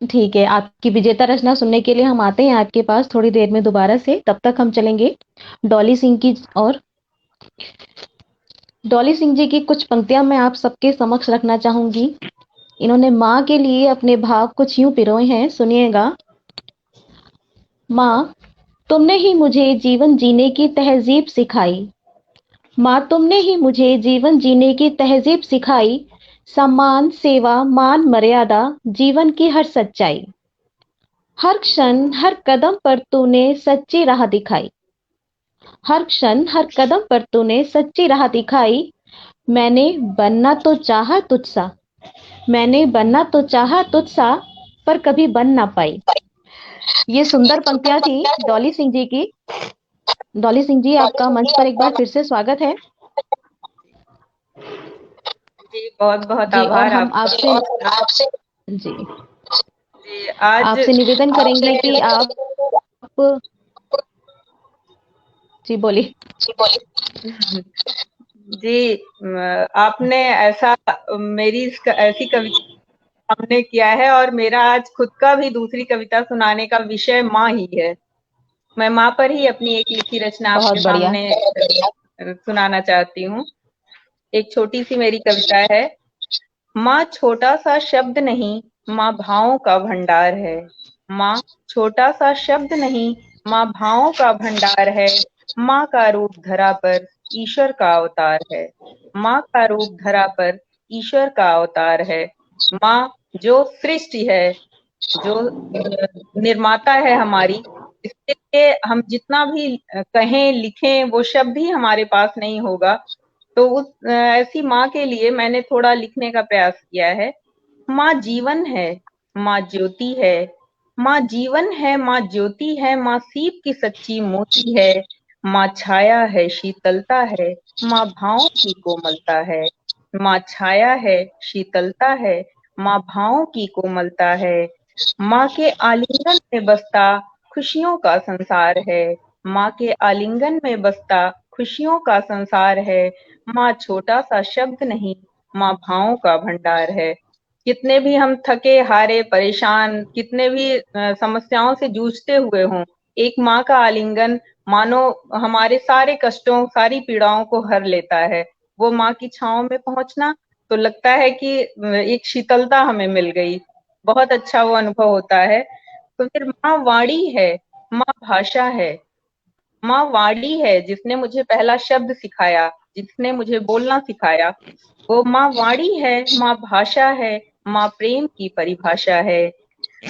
ठीक है, आपकी विजेता रचना सुनने के लिए हम आते हैं आपके पास थोड़ी देर में दोबारा से। तब तक हम चलेंगे डॉली सिंह की और डॉली सिंह जी की कुछ पंक्तियां मैं आप सबके समक्ष रखना चाहूंगी। इन्होंने माँ के लिए अपने भाव कुछ यूं पिरोए हैं, सुनिएगा। माँ, तुमने ही मुझे जीवन जीने की तहजीब सिखाई, माँ तुमने ही मुझे जीवन जीने की तहजीब सिखाई, सम्मान सेवा मान मर्यादा जीवन की हर सच्चाई, हर क्षण हर कदम पर तूने सच्ची राह दिखाई, हर क्षण हर कदम पर तूने सच्ची राह दिखाई। मैंने बनना तो चाहा तुझसा, मैंने बनना तो चाहा तुझसा, पर कभी बन ना पाई। ये सुंदर पंक्तियां थी डॉली सिंह जी की। डॉली सिंह जी, आपका मंच पर एक बार फिर से स्वागत है। जी बहुत बहुत जी, और आभार हम आपका। आपसे जी जी आज आपसे निवेदन करेंगे कि आप जी बोलिए। जी आपने ऐसा मेरी ऐसी कविता हमने किया है, और मेरा आज खुद का भी दूसरी कविता सुनाने का विषय माँ ही है। मैं माँ पर ही अपनी एक लिखी रचना बहुत आपके बढ़िया। सामने सुनाना चाहती हूँ। एक छोटी सी मेरी कविता है। माँ छोटा सा शब्द नहीं, माँ भावों का भंडार है। माँ छोटा सा शब्द नहीं, माँ भावों का भंडार है। माँ का रूप धरा पर ईश्वर का अवतार है। माँ का रूप धरा पर ईश्वर का अवतार है। माँ जो सृष्टि है, जो निर्माता है हमारी, इसके लिए हम जितना भी कहें लिखें वो शब्द ही हमारे पास नहीं होगा। तो उस ऐसी माँ के लिए मैंने थोड़ा लिखने का प्रयास किया है। माँ जीवन है, माँ ज्योति है, माँ जीवन है, माँ ज्योति है, माँ सीप की सच्ची मोती है। माँ छाया है, शीतलता है, माँ भावों की कोमलता है। माँ छाया है, शीतलता है, माँ भावों की कोमलता है। माँ के आलिंगन में बसता खुशियों का संसार है। माँ के आलिंगन में बसता खुशियों का संसार है। माँ छोटा सा शब्द नहीं, माँ भावों का भंडार है। कितने भी हम थके हारे परेशान, कितने भी समस्याओं से जूझते हुए हों, एक माँ का आलिंगन मानो हमारे सारे कष्टों सारी पीड़ाओं को हर लेता है। वो माँ की छांव में पहुंचना तो लगता है कि एक शीतलता हमें मिल गई। बहुत अच्छा वो अनुभव होता है। तो फिर माँ वाणी है, माँ भाषा है। माँ वाणी है जिसने मुझे पहला शब्द सिखाया, जिसने मुझे बोलना सिखाया। वो माँ वाणी है, माँ भाषा है, माँ प्रेम की परिभाषा है।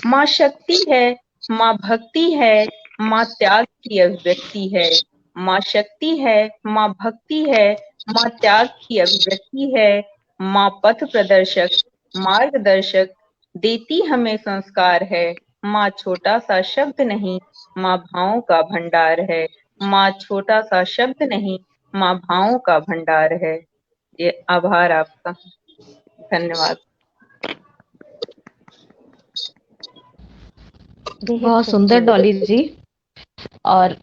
माँ शक्ति है, माँ भक्ति है, माँ त्याग की अभिव्यक्ति है। माँ शक्ति है, माँ भक्ति है, माँ त्याग की अभिव्यक्ति है। माँ पथ प्रदर्शक, मार्गदर्शक, देती हमें संस्कार है। माँ छोटा सा शब्द नहीं, माँ भावों का भंडार है। माँ छोटा सा शब्द नहीं, माँ भावों का भंडार है। ये आभार आपका, धन्यवाद। बहुत सुंदर डॉली जी। और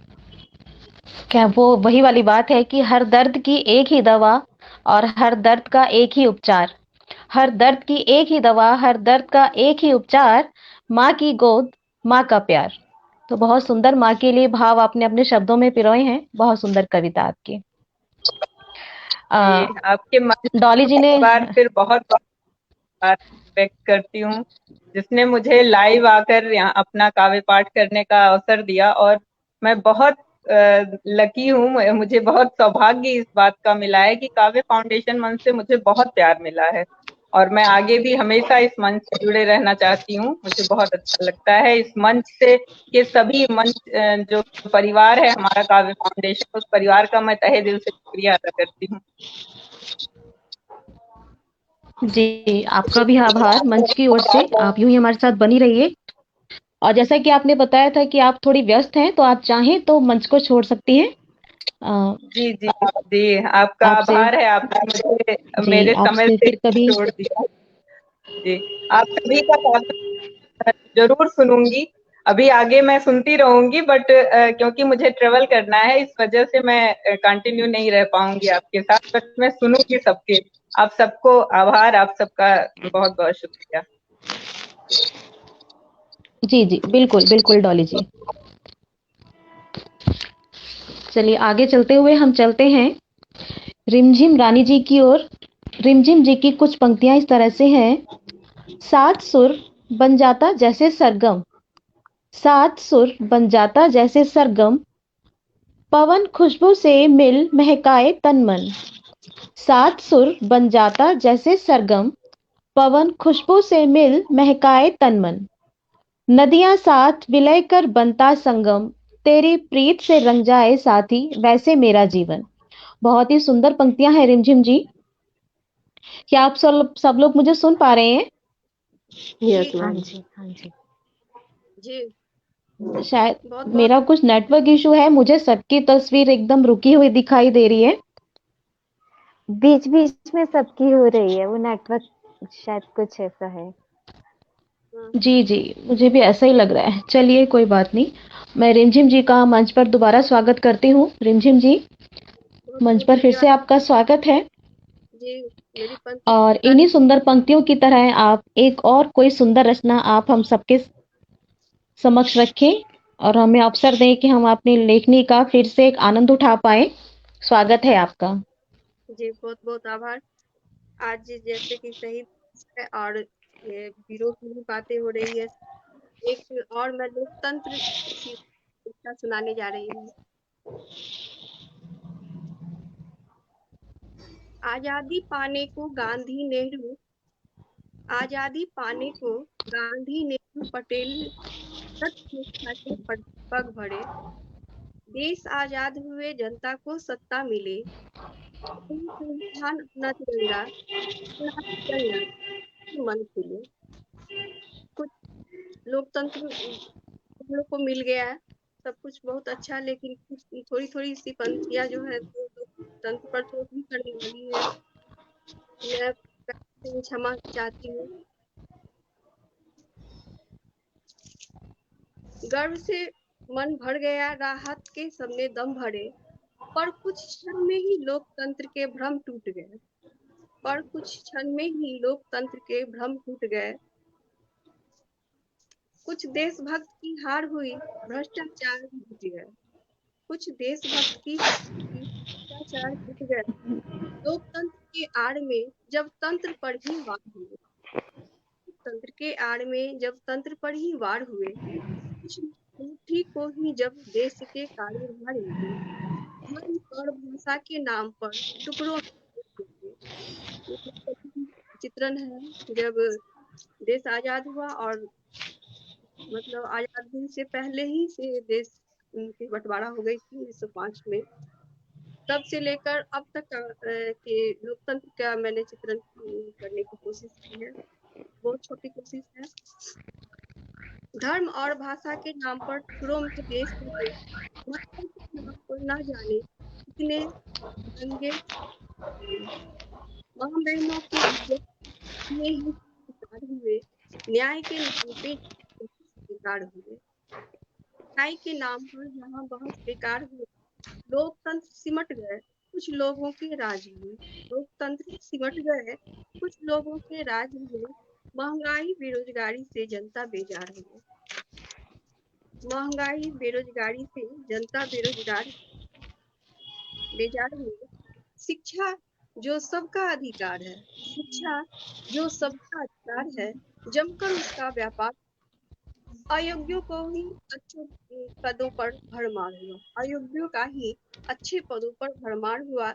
क्या वो वही वाली बात है कि हर दर्द की एक ही दवा और हर दर्द का एक ही उपचार, हर दर्द की एक ही दवा, हर दर्द का एक ही उपचार, माँ की गोद, माँ का प्यार। तो बहुत सुंदर माँ के लिए भाव आपने अपने शब्दों में पिरोए हैं। बहुत सुंदर कविता आपकी। आपके मंच डॉली जी ने एक बार फिर बहुत बहुत व्यक्त करती हूँ, जिसने मुझे लाइव आकर यहाँ अपना काव्य पाठ करने का अवसर दिया। और मैं बहुत लकी हूँ, मुझे बहुत सौभाग्य इस बात का मिला है कि काव्य फाउंडेशन मंच से मुझे बहुत प्यार मिला है। और मैं आगे भी हमेशा इस मंच से जुड़े रहना चाहती हूँ। मुझे बहुत अच्छा लगता है इस मंच से के सभी मंच जो परिवार है हमारा काव्य फाउंडेशन, उस परिवार का मैं तहे दिल से शुक्रिया अदा करती हूँ। जी, आपका भी आभार मंच की ओर से। आप यूँ ही हमारे साथ बनी रहिए। और जैसा कि आपने बताया था कि आप थोड़ी व्यस्त हैं, तो आप चाहें तो मंच को छोड़ सकती हैं। जी जी जी, आपका आपसे आभार है, आपने मुझे जी, मेरे समय आपसे से फिर कभी छोड़ दिया। जी, आप सभी का स्वागत जरूर सुनूंगी। अभी आगे मैं सुनती रहूंगी, बट क्योंकि मुझे ट्रेवल करना है, इस वजह से मैं कंटिन्यू नहीं रह पाऊंगी आपके साथ, बट मैं सुनूंगी सबके। आप सबको आभार, आप सबका बहुत बहुत शुक्रिया। जी, जी, बिल्कुल, बिल्कुल डॉली जी। चलिए आगे चलते हुए हम चलते हैं रिमझिम रानी जी की ओर। रिमझिम जी की कुछ पंक्तियां इस तरह से हैं। सात सुर बन जाता जैसे सरगम, सात सुर बन जाता जैसे सरगम, पवन खुशबू से मिल महकाए तन मन। सात सुर बन जाता जैसे सरगम, पवन खुशबू से मिल महकाए तन मन। नदियां साथ विलय कर बनता संगम, तेरी प्रीत से रंग जाए साथी वैसे मेरा जीवन। बहुत ही सुंदर पंक्तियां हैं रिमझिम जी। क्या आप सब लोग मुझे सुन पा रहे हैं? यस जी हाँ मैम। जी, हाँ जी। जी, शायद बहुत बहुत मेरा कुछ नेटवर्क इशू है, मुझे सबकी तस्वीर एकदम रुकी हुई दिखाई दे रही है। बीच-बीच में सबकी हो रही है, वो नेटवर्क शायद कुछ ऐसा है। जी, जी, मुझे भी ऐसा ही लग रहा है। चलिए कोई बात नहीं। मैं रिमझिम जी का मंच पर दोबारा स्वागत करती हूँ। रिमझिम जी, बहुत मंच बहुत पर फिर से धन्यवाद आपका स्वागत है। जी। मेरी पंक्ति और का इन्हीं सुंदर पंक्तियों की तरह आप एक और कोई सुंदर रचना आप हम सबके समक्ष रखें और हमें अवसर दें कि हम अपनी लेखनी का फिर से एक आनंद उठा पाए। स्वागत है आपका। जी, बहुत बहुत आभार। आज जैसे कि शहीद दिवस है और ये वीरों की भी बातें हो रही है, एक और मैं लोकतंत्र की कविता सुनाने जा रही हूँ। आजादी पाने को गांधी नेहरू, आजादी पाने को गांधी नेहरू पटेल सत निष्ठा के पग भरे। देश आजाद हुए जनता को सत्ता मिले, वही संविधान अपना तिरंगा फहरा चलना मन खुले। कुछ लोकतंत्र हम लोग को मिल गया है, सब कुछ बहुत अच्छा, लेकिन कुछ थोड़ी थोड़ी सी पंक्तियां जो है वो लोकतंत्र पर चोट भी करने वाली है। मैं क्षमा चाहती हूँ। गर्व से मन भर गया, राहत के सबने दम भरे, पर कुछ क्षण में ही लोकतंत्र के भ्रम टूट गए, पर कुछ क्षण में ही लोकतंत्र के भ्रम टूट गए। कुछ देशभक्त की हार हुई, भ्रष्टाचार जीत गए, कुछ देशभक्त की हार हुई, भ्रष्टाचार जीत गए। लोकतंत्र के आड़ में जब तंत्र पर ही वार हुए, तंत्र के आड़ में जब तंत्र पर ही वार हुए, कुछ मुट्ठी को ही जब देश के कार्यभार मिले, धर्म और भाषा के नाम पर टुकड़ों में टूटे। ये चित्रण है जब देश आजाद हुआ और मतलब आजादी से पहले ही से देश की बंटवारा हो गई थी 1905 में। तब से लेकर अब तक का के लोकतंत्र का मैंने चित्रण करने की कोशिश की है, बहुत छोटी कोशिश है। धर्म और भाषा के नाम पर टुकड़ों में देश टूटे, भाषा के नाम पर न जाने कितने दंगे, माँ बहनों की इज्जत में ही शिकार हुए, न्याय के नाम पे शिकार हुए, न्याय के नाम पर जहाँ बहस बेकार हुए, लोकतंत्र सिमट गए, कुछ लोगों के राज हुए, लोकतंत्र सिमट गए, कुछ लोगों के राज हुए, महंगाई बेरोजगारी से जनता बेजार हुई, महंगाई बेरोजगारी से जनता बेजार हुई। शिक्षा जो सबका अधिकार है, शिक्षा जो सबका अधिकार है, जमकर उसका व्यापार, अयोग्यों को ही अच्छे पदों पर भरमार हुआ, अयोग्यों का ही अच्छे पदों पर भरमार हुआ।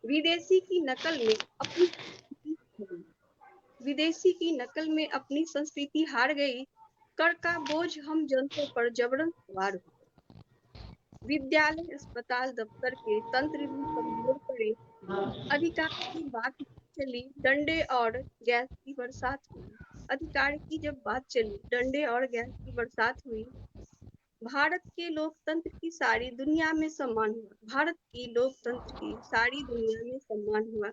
विदेशी की नकल में अपनी विदेशी की नकल में अपनी संस्कृति हार गई, कर का बोझ हम जनता पर जबरन सवार हुए। विद्यालय अस्पताल दफ्तर के तंत्र भी कमजोर पड़े, अधिकार की बात चली डंडे और गैस की बरसात हुई। अधिकार की जब बात चली डंडे और गैस की बरसात हुई। भारत के लोकतंत्र की सारी दुनिया में सम्मान हुआ। भारत की लोकतंत्र की सारी दुनिया में सम्मान हुआ।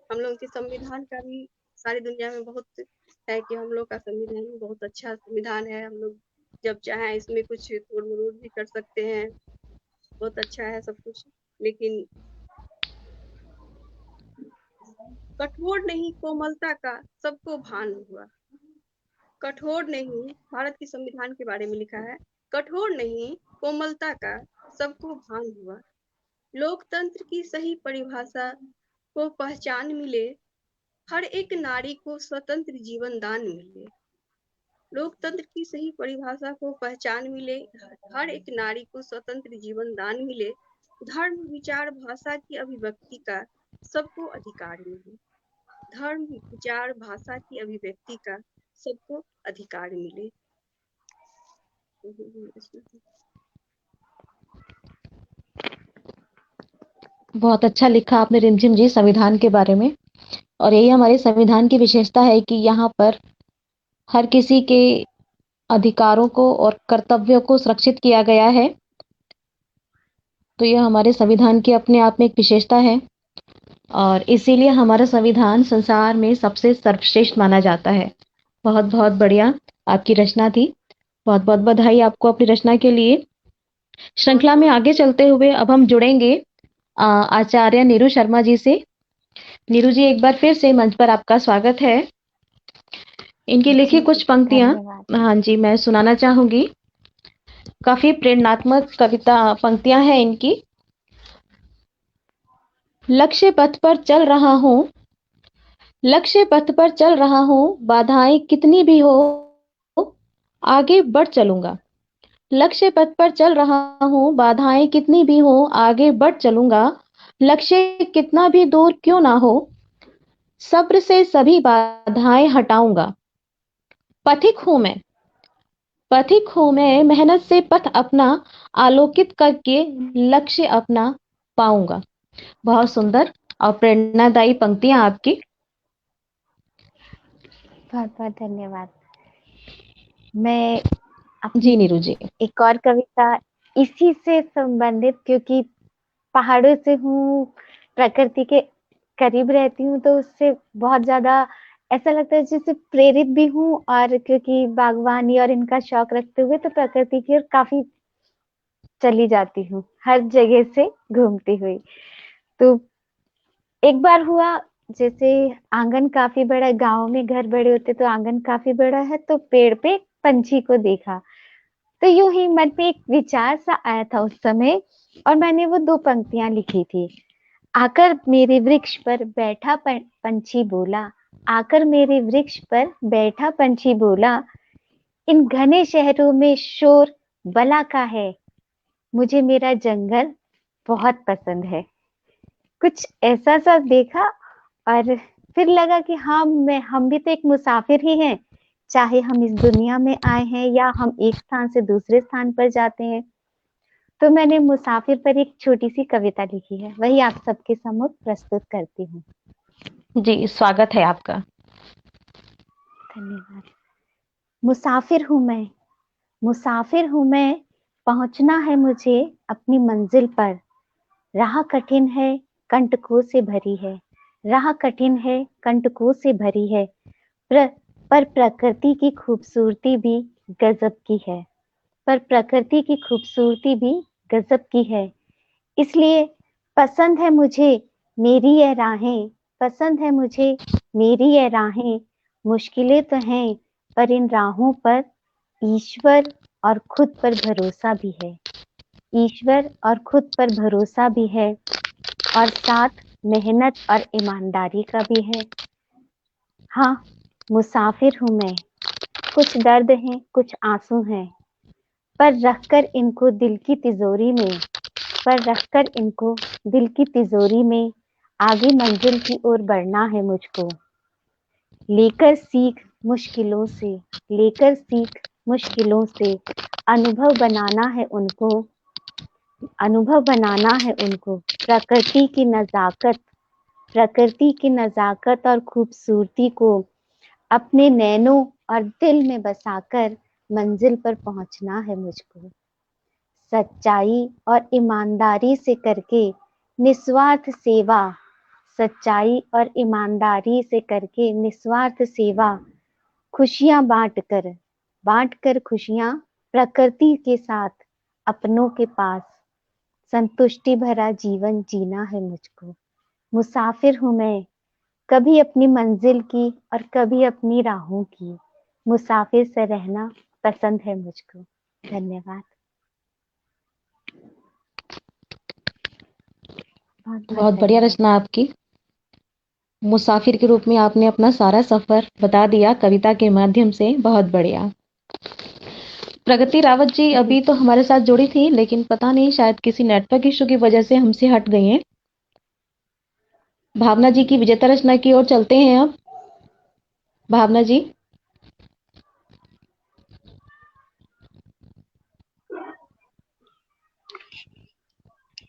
हम लोग के संविधान का भी सारी दुनिया में बहुत है कि हम लोग का संविधान बहुत अच्छा संविधान है। हम लोग जब चाहें इसमें कुछ तोड़ मरोड़ भी कर सकते हैं। बहुत अच्छा है सब कुछ, लेकिन कठोर नहीं कोमलता का सबको भान हुआ। कठोर नहीं, भारत के संविधान के बारे में लिखा है, कठोर नहीं कोमलता का सबको भान हुआ। लोकतंत्र की सही परिभाषा को पहचान मिले, हर एक नारी को स्वतंत्र जीवन दान मिले। लोकतंत्र की सही परिभाषा को पहचान मिले, हर एक नारी को स्वतंत्र जीवन दान मिले। धर्म विचार भाषा की अभिव्यक्ति का सबको अधिकार मिले। धर्म विचार भाषा की अभिव्यक्ति का सबको अधिकार मिले। बहुत अच्छा लिखा आपने रिमझिम जी संविधान के बारे में। और यही हमारे संविधान की विशेषता है कि यहाँ पर हर किसी के अधिकारों को और कर्तव्यों को सुरक्षित किया गया है। तो यह हमारे संविधान की अपने आप में एक विशेषता है और इसीलिए हमारा संविधान संसार में सबसे सर्वश्रेष्ठ माना जाता है। बहुत बहुत बढ़िया आपकी रचना थी। बहुत बहुत बधाई आपको अपनी रचना के लिए। श्रृंखला में आगे चलते हुए अब हम जुड़ेंगे आचार्य नीरू शर्मा जी से। नीरू जी, एक बार फिर से मंच पर आपका स्वागत है। इनकी लिखी कुछ पंक्तियां धन्यवाद। हाँ जी मैं सुनाना चाहूंगी। काफी प्रेरणात्मक कविता पंक्तियां हैं इनकी। लक्ष्य पथ पर चल रहा हूँ, लक्ष्य पथ पर चल रहा हूँ, बाधाएं कितनी भी हो आगे बढ़ चलूंगा। लक्ष्य पथ पर चल रहा हूँ, बाधाएं कितनी भी हो आगे बढ़ चलूंगा। लक्ष्य कितना भी दूर क्यों ना हो, सब्र से सभी बाधाएं हटाऊंगा। पथिक हूं मैं, पथिक हूं मैं, मेहनत से पथ अपना आलोकित करके लक्ष्य अपना पाऊंगा। बहुत सुंदर और प्रेरणादायी पंक्तियां आपकी। बहुत बहुत धन्यवाद। मैं जी नीरू जी। एक और कविता इसी से संबंधित, क्योंकि पहाड़ों से हूँ, प्रकृति के करीब रहती हूँ, तो उससे बहुत ज्यादा ऐसा लगता है जैसे प्रेरित भी हूँ। और क्योंकि बागवानी और इनका शौक रखते हुए तो प्रकृति की ओर काफी चली जाती हूँ, हर जगह से घूमती हुई। तो एक बार हुआ, जैसे आंगन काफी बड़ा, गांव में घर बड़े होते तो आंगन काफी बड़ा है, तो पेड़ पे पंछी को देखा। तो यूं ही मन में एक विचार सा आया था उस समय, और मैंने वो 2 पंक्तियां लिखी थी। आकर मेरे वृक्ष पर बैठा पंछी बोला, आकर मेरे वृक्ष पर बैठा पंछी बोला, इन घने शहरों में शोर बला का है, मुझे मेरा जंगल बहुत पसंद है। कुछ ऐसा सा देखा और फिर लगा कि हाँ, हम भी तो एक मुसाफिर ही हैं, चाहे हम इस दुनिया में आए हैं या हम एक स्थान से दूसरे स्थान पर जाते हैं। तो मैंने मुसाफिर पर एक छोटी सी कविता लिखी है, वही आप सबके सम्मुख प्रस्तुत करती हूँ। जी स्वागत है आपका। धन्यवाद। मुसाफिर हूँ मैं, मुसाफिर हूँ मैं, पहुंचना है मुझे अपनी मंजिल पर। राह कठिन है, कंटकों से भरी है, राह कठिन है, कंटकों से भरी है, पर प्रकृति की खूबसूरती भी गजब की है, पर प्रकृति की खूबसूरती भी गजब की है। इसलिए पसंद है मुझे मेरी ये राहें, पसंद है मुझे मेरी ये राहें। मुश्किलें तो हैं, पर इन राहों पर ईश्वर और खुद पर भरोसा भी है, ईश्वर और खुद पर भरोसा भी है, और साथ मेहनत और ईमानदारी का भी है। हाँ, मुसाफिर हूँ मैं, कुछ दर्द हैं, कुछ आंसू हैं, पर रखकर इनको दिल की तिजोरी में, पर रखकर इनको दिल की तिजोरी में, आगे मंजिल की ओर बढ़ना है मुझको। लेकर सीख मुश्किलों से, लेकर सीख मुश्किलों से, अनुभव बनाना है उनको, अनुभव बनाना है उनको, प्रकृति की नजाकत प्रकृति की नजाकत और खूबसूरती को अपने नैनों और दिल में बसाकर मंजिल पर पहुंचना है मुझको। सच्चाई और ईमानदारी से करके निस्वार्थ सेवा, सच्चाई और ईमानदारी से करके निस्वार्थ सेवा, खुशियां बांटकर खुशियां प्रकृति के साथ अपनों के पास, संतुष्टि भरा जीवन जीना है मुझको। मुसाफिर हूं मैं, कभी अपनी मंजिल की और कभी अपनी राहों की, मुसाफिर से रहना पसंद है मुझको। धन्यवाद। बहुत बढ़िया रचना आपकी। मुसाफिर के रूप में आपने अपना सारा सफर बता दिया कविता के माध्यम से। बहुत बढ़िया। प्रगति रावत जी अभी तो हमारे साथ जुड़ी थी, लेकिन पता नहीं शायद किसी नेटवर्क इशू की वजह से हमसे हट गई हैं। भावना जी की विजेता रचना की ओर चलते हैं अब। भावना जी।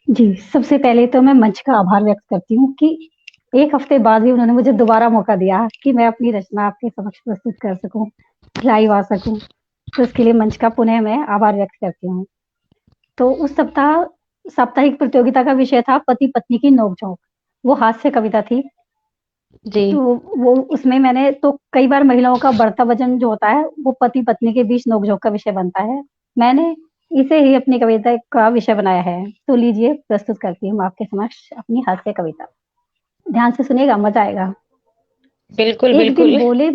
जी, सबसे पहले तो मैं मंच का आभार व्यक्त करती हूँ कि एक हफ्ते बाद भी उन्होंने मुझे दोबारा मौका दिया कि मैं अपनी रचना आपके समक्ष प्रस्तुत कर सकूं, लाइव आ सकूं। तो उसके लिए मंच का पुनः मैं आभार व्यक्त करती हूँ। तो उस साप्ताहिक प्रतियोगिता का विषय था पति पत्नी की नोकझोंक। वो हास्य कविता थी। जी। तो वो उसमें मैंने तो कई बार महिलाओं का बढ़ता वजन जो होता है वो पति पत्नी के बीच नोकझोंक का विषय बनता है। मैंने इसे ही अपनी कविता का विषय बनाया है। तो लीजिए प्रस्तुत करती हूँ आपके समक्ष अपनी हास्य कविता। ध्यान से सुनिएगा, मजा आएगा। बिल्कुल एक बिल्कुल। दिन बोले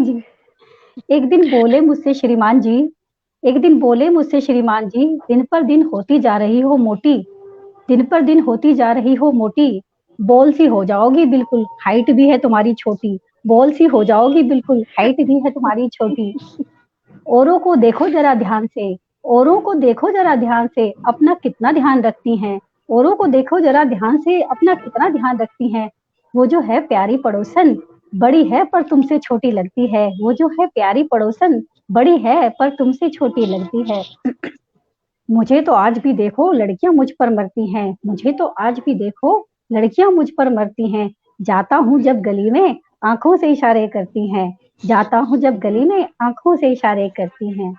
जी, एक दिन बोले मुझसे श्रीमान जी, एक दिन बोले मुझसे श्रीमान जी, दिन पर दिन होती जा रही हो मोटी, दिन पर दिन होती जा रही हो मोटी, बॉल सी हो जाओगी बिल्कुल, हाइट भी है तुम्हारी छोटी, बॉल सी हो जाओगी बिल्कुल, हाइट भी है तुम्हारी छोटी। औरों को देखो जरा ध्यान से, औरों को देखो जरा ध्यान से, अपना कितना ध्यान रखती हैं, औरों को देखो जरा ध्यान से, अपना कितना ध्यान रखती हैं। वो जो है प्यारी पड़ोसन, बड़ी है पर तुमसे छोटी लगती है, वो जो है प्यारी पड़ोसन, बड़ी है पर तुमसे छोटी लगती है। मुझे तो आज भी देखो लड़कियां मुझ पर मरती हैं, मुझे तो आज भी देखो लड़कियां मुझ पर मरती हैं। जाता हूँ जब गली में आंखों से इशारे करती हैं, जाता हूँ जब गली में आंखों से इशारे करती हैं।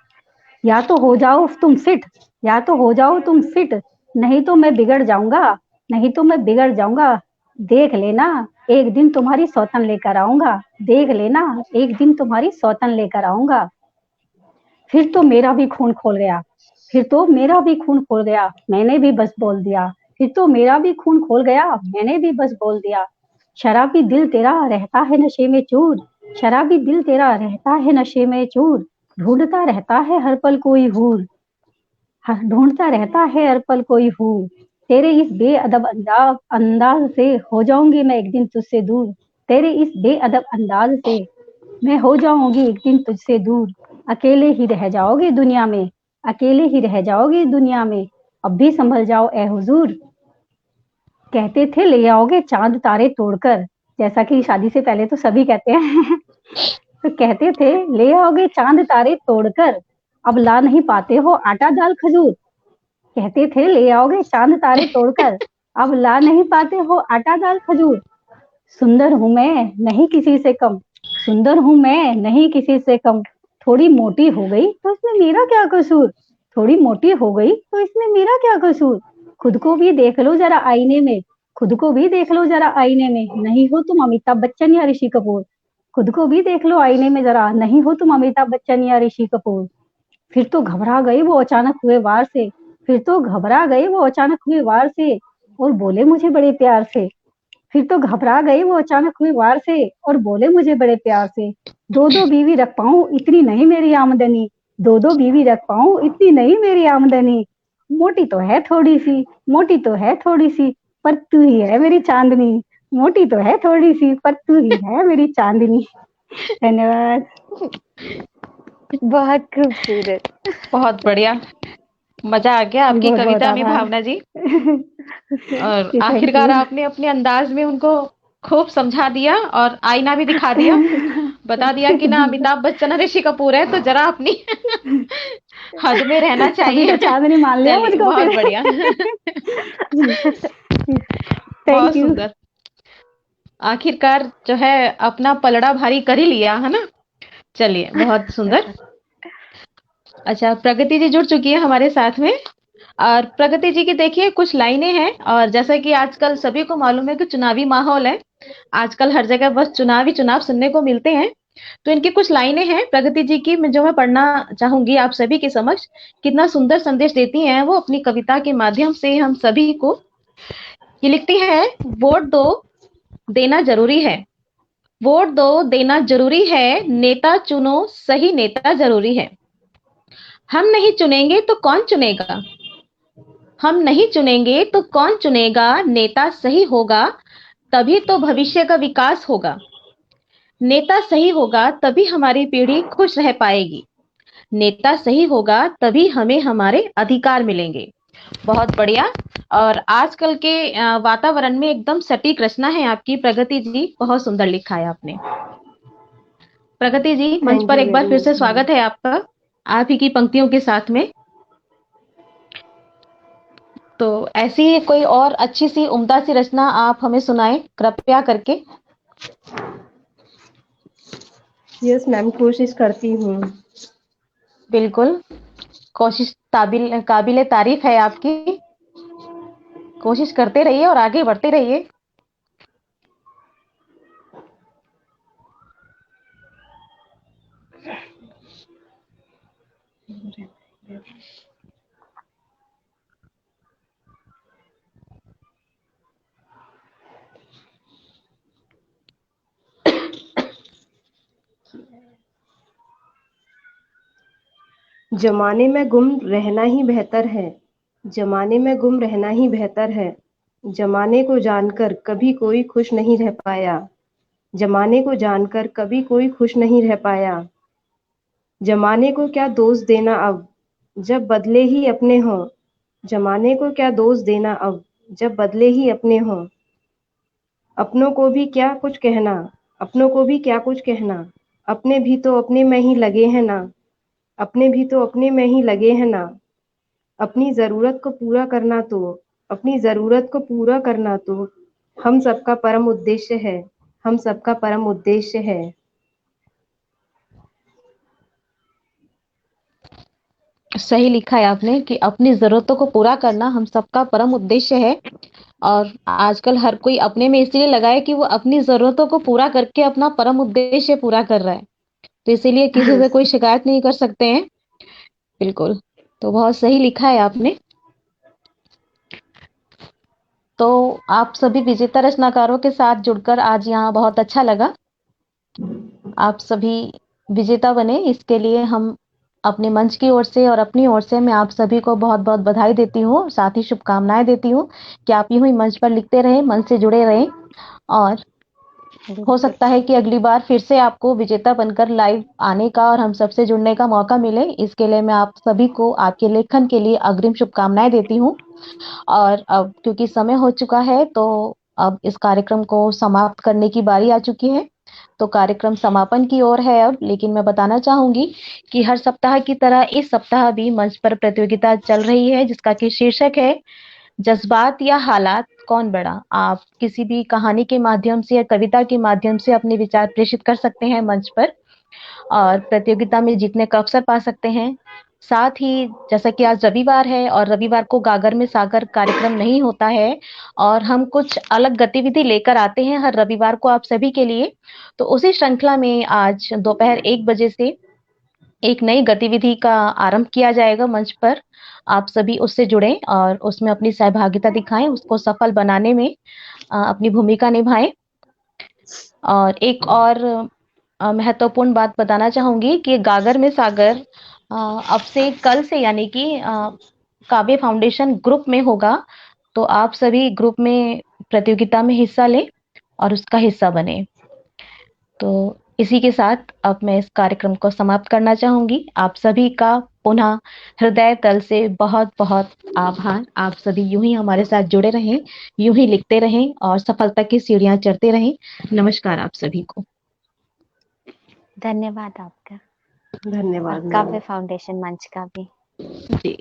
या तो हो जाओ तुम फिट, या तो हो जाओ तुम फिट, नहीं तो मैं बिगड़ जाऊंगा, नहीं तो मैं बिगड़ जाऊंगा। देख लेना एक दिन तुम्हारी सौतन लेकर आऊंगा, देख लेना एक दिन तुम्हारी सौतन लेकर आऊंगा। फिर तो मेरा भी खून खोल गया, फिर तो मेरा भी खून खोल गया, मैंने भी बस बोल दिया, फिर तो मेरा भी खून खोल गया, मैंने भी बस बोल दिया। शराबी दिल तेरा रहता है नशे में चूर, शराबी दिल तेरा रहता है नशे में चूर, ढूंढता रहता है हर पल कोई हूर, ढूंढता रहता है हर पल कोई हूर। तेरे इस बेअदब अंदाज से हो जाऊंगी मैं एक दिन तुझसे दूर, तेरे इस बेअदब अंदाज से मैं हो जाऊंगी एक दिन तुझसे दूर। अकेले ही रह जाओगे दुनिया में, अकेले ही रह जाओगे दुनिया में, अब भी संभल जाओ ए हुजूर। कहते थे ले आओगे चांद तारे तोड़कर, जैसा कि शादी से पहले तो सभी कहते हैं तो कहते थे ले आओगे चांद तारे तोड़कर, अब ला नहीं पाते हो आटा दाल खजूर। कहते थे ले आओगे चांद तारे तोड़कर, अब ला नहीं पाते हो आटा दाल खजूर। सुंदर हूं मैं नहीं किसी से कम, सुंदर हूं मैं नहीं किसी से कम, थोड़ी मोटी हो गई तो इसमें मेरा क्या कसूर, थोड़ी मोटी हो गई तो इसमें मेरा क्या कसूर। खुद को भी देख लो जरा आईने में, खुद को भी देख लो जरा आईने में, नहीं हो तुम अमिताभ बच्चन या ऋषि कपूर। खुद को भी देख लो आईने में जरा, नहीं हो तुम अमिताभ बच्चन या ऋषि कपूर। फिर तो घबरा गई वो अचानक हुए वार से, फिर तो घबरा गई वो अचानक हुए वार से, और बोले मुझे बड़े प्यार से। फिर तो घबरा गई वो अचानक हुई वार से और बोले मुझे बड़े प्यार से, दो दो बीवी रख पाऊं इतनी नहीं मेरी आमदनी, दो दो बीवी रख पाऊं इतनी नहीं मेरी आमदनी। मोटी तो है थोड़ी सी, मोटी तो है थोड़ी सी, पर तू ही है मेरी चांदनी, मोटी तो है थोड़ी सी पर तू ही है मेरी चांदनी। धन्यवाद। बहुत खूबसूरत। बहुत बढ़िया। मजा आ गया आपकी बहुत बहुत कविता में आभार। भावना जी। और जी, थैंक आखिरकार यू। आपने अपने अंदाज में उनको खूब समझा दिया और आईना भी दिखा दिया, बता दिया कि ना अमिताभ बच्चन और ऋषि कपूर है, तो जरा अपनी हद में रहना अभी चाहिए। तो चांदनी मान लिया चलिए मुझको बहुत फिर। बढ़िया। जी, बहुत थैंक यू। सुंदर। आखिरकार जो है अपना पलड़ा भारी कर ही लिया है ना। चलिए, बहुत सुंदर। अच्छा, प्रगति जी जुड़ चुकी है हमारे साथ में। और प्रगति जी की देखिए कुछ लाइनें हैं, और जैसा कि आजकल सभी को मालूम है कि चुनावी माहौल है, आजकल हर जगह बस चुनाव ही चुनाव सुनने को मिलते हैं। तो इनकी कुछ लाइनें हैं प्रगति जी की, जो मैं पढ़ना चाहूंगी आप सभी के समक्ष। कितना सुंदर संदेश देती हैं वो अपनी कविता के माध्यम से हम सभी को। ये लिखती है, वोट दो देना जरूरी है, वोट दो देना जरूरी है, नेता चुनो सही नेता जरूरी है। हम नहीं चुनेंगे तो कौन चुनेगा, हम नहीं चुनेंगे तो कौन चुनेगा, नेता सही होगा तभी तो भविष्य का विकास होगा। नेता सही होगा तभी हमारी पीढ़ी खुश रह पाएगी, नेता सही होगा तभी हमें हमारे अधिकार मिलेंगे। बहुत बढ़िया। और आजकल के वातावरण में एकदम सटीक रचना है आपकी प्रगति जी, बहुत सुंदर लिखा है आपने। प्रगति जी, मंच थैंक पर यू एक बार वेरी फिर से मच मैम। स्वागत है आपका, आप ही की पंक्तियों के साथ में। तो ऐसी कोई और अच्छी सी उम्दा सी रचना आप हमें सुनाएं कृपया करके। यस मैम, कोशिश करती हूँ। बिल्कुल, कोशिश काबिले तारीफ है आपकी। कोशिश करते रहिए और आगे बढ़ते रहिए। जमाने में गुम रहना ही बेहतर है, जमाने में गुम रहना ही बेहतर है। जमाने को जानकर कभी कोई खुश नहीं रह पाया, जमाने को जानकर कभी कोई खुश नहीं रह पाया। जमाने को क्या दोष देना अब, जब बदले ही अपने हों। जमाने को क्या दोष देना अब, जब बदले ही अपने हों। अपनों को भी क्या कुछ कहना, अपनों को भी क्या कुछ कहना। अपने भी तो अपने में ही लगे हैं ना, अपने भी तो अपने में ही लगे हैं ना। अपनी ज़रूरत को पूरा करना तो, अपनी ज़रूरत को पूरा करना तो हम सबका परम उद्देश्य है, हम सबका परम उद्देश्य है। सही लिखा है आपने कि अपनी जरूरतों को पूरा करना हम सबका परम उद्देश्य है। और आजकल हर कोई अपने में इसलिए लगा है कि वो अपनी जरूरतों को पूरा करके अपना परम उद्देश्य पूरा कर रहा है, तो इसीलिए किसी से कोई शिकायत नहीं कर सकते हैं। बिल्कुल, तो बहुत सही लिखा है आपने। तो आप सभी विजेता रचनाकारों के साथ जुड़कर आज यहाँ बहुत अच्छा लगा। आप सभी विजेता बने, इसके लिए हम अपने मंच की ओर से और अपनी ओर से मैं आप सभी को बहुत बहुत बधाई देती हूँ, साथ ही शुभकामनाएं देती हूँ कि आप यूं ही मंच पर लिखते रहें, मंच से जुड़े रहें। और हो सकता है कि अगली बार फिर से आपको विजेता बनकर लाइव आने का और हम सबसे जुड़ने का मौका मिले। इसके लिए मैं आप सभी को आपके लेखन के लिए अग्रिम शुभकामनाएं देती हूँ। और अब क्योंकि समय हो चुका है तो अब इस कार्यक्रम को समाप्त करने की बारी आ चुकी है, तो कार्यक्रम समापन की ओर है अब। लेकिन मैं बताना चाहूंगी कि हर सप्ताह की तरह इस सप्ताह भी मंच पर प्रतियोगिता चल रही है, जिसका कि शीर्षक है जज्बात या हालात कौन बड़ा। आप किसी भी कहानी के माध्यम से या कविता के माध्यम से अपने विचार प्रेषित कर सकते हैं मंच पर, और प्रतियोगिता में जीतने का अवसर पा सकते हैं। साथ ही जैसा कि आज रविवार है और रविवार को गागर में सागर कार्यक्रम नहीं होता है, और हम कुछ अलग गतिविधि लेकर आते हैं हर रविवार को आप सभी के लिए। तो उसी श्रृंखला में आज दोपहर 1 बजे से एक नई गतिविधि का आरंभ किया जाएगा मंच पर। आप सभी उससे जुड़ें और उसमें अपनी सहभागिता दिखाएं, उसको सफल बनाने में अपनी भूमिका निभाएं। और एक और महत्वपूर्ण बात बताना चाहूंगी कि गागर में सागर अब से कल से यानी कि काव्य फाउंडेशन ग्रुप में होगा, तो आप सभी ग्रुप में प्रतियोगिता में हिस्सा लें और उसका हिस्सा बने। तो इसी के साथ अब मैं इस कार्यक्रम को समाप्त करना चाहूंगी। आप सभी का पुनः हृदय तल से बहुत बहुत आभार। आप सभी यूं ही हमारे साथ जुड़े रहें, यूं ही लिखते रहें और सफलता की सीढ़ियां चढ़ते रहें। नमस्कार आप सभी को। धन्यवाद आपका, धन्यवाद और मैम। काव्य फाउंडेशन मंच का भी। जी।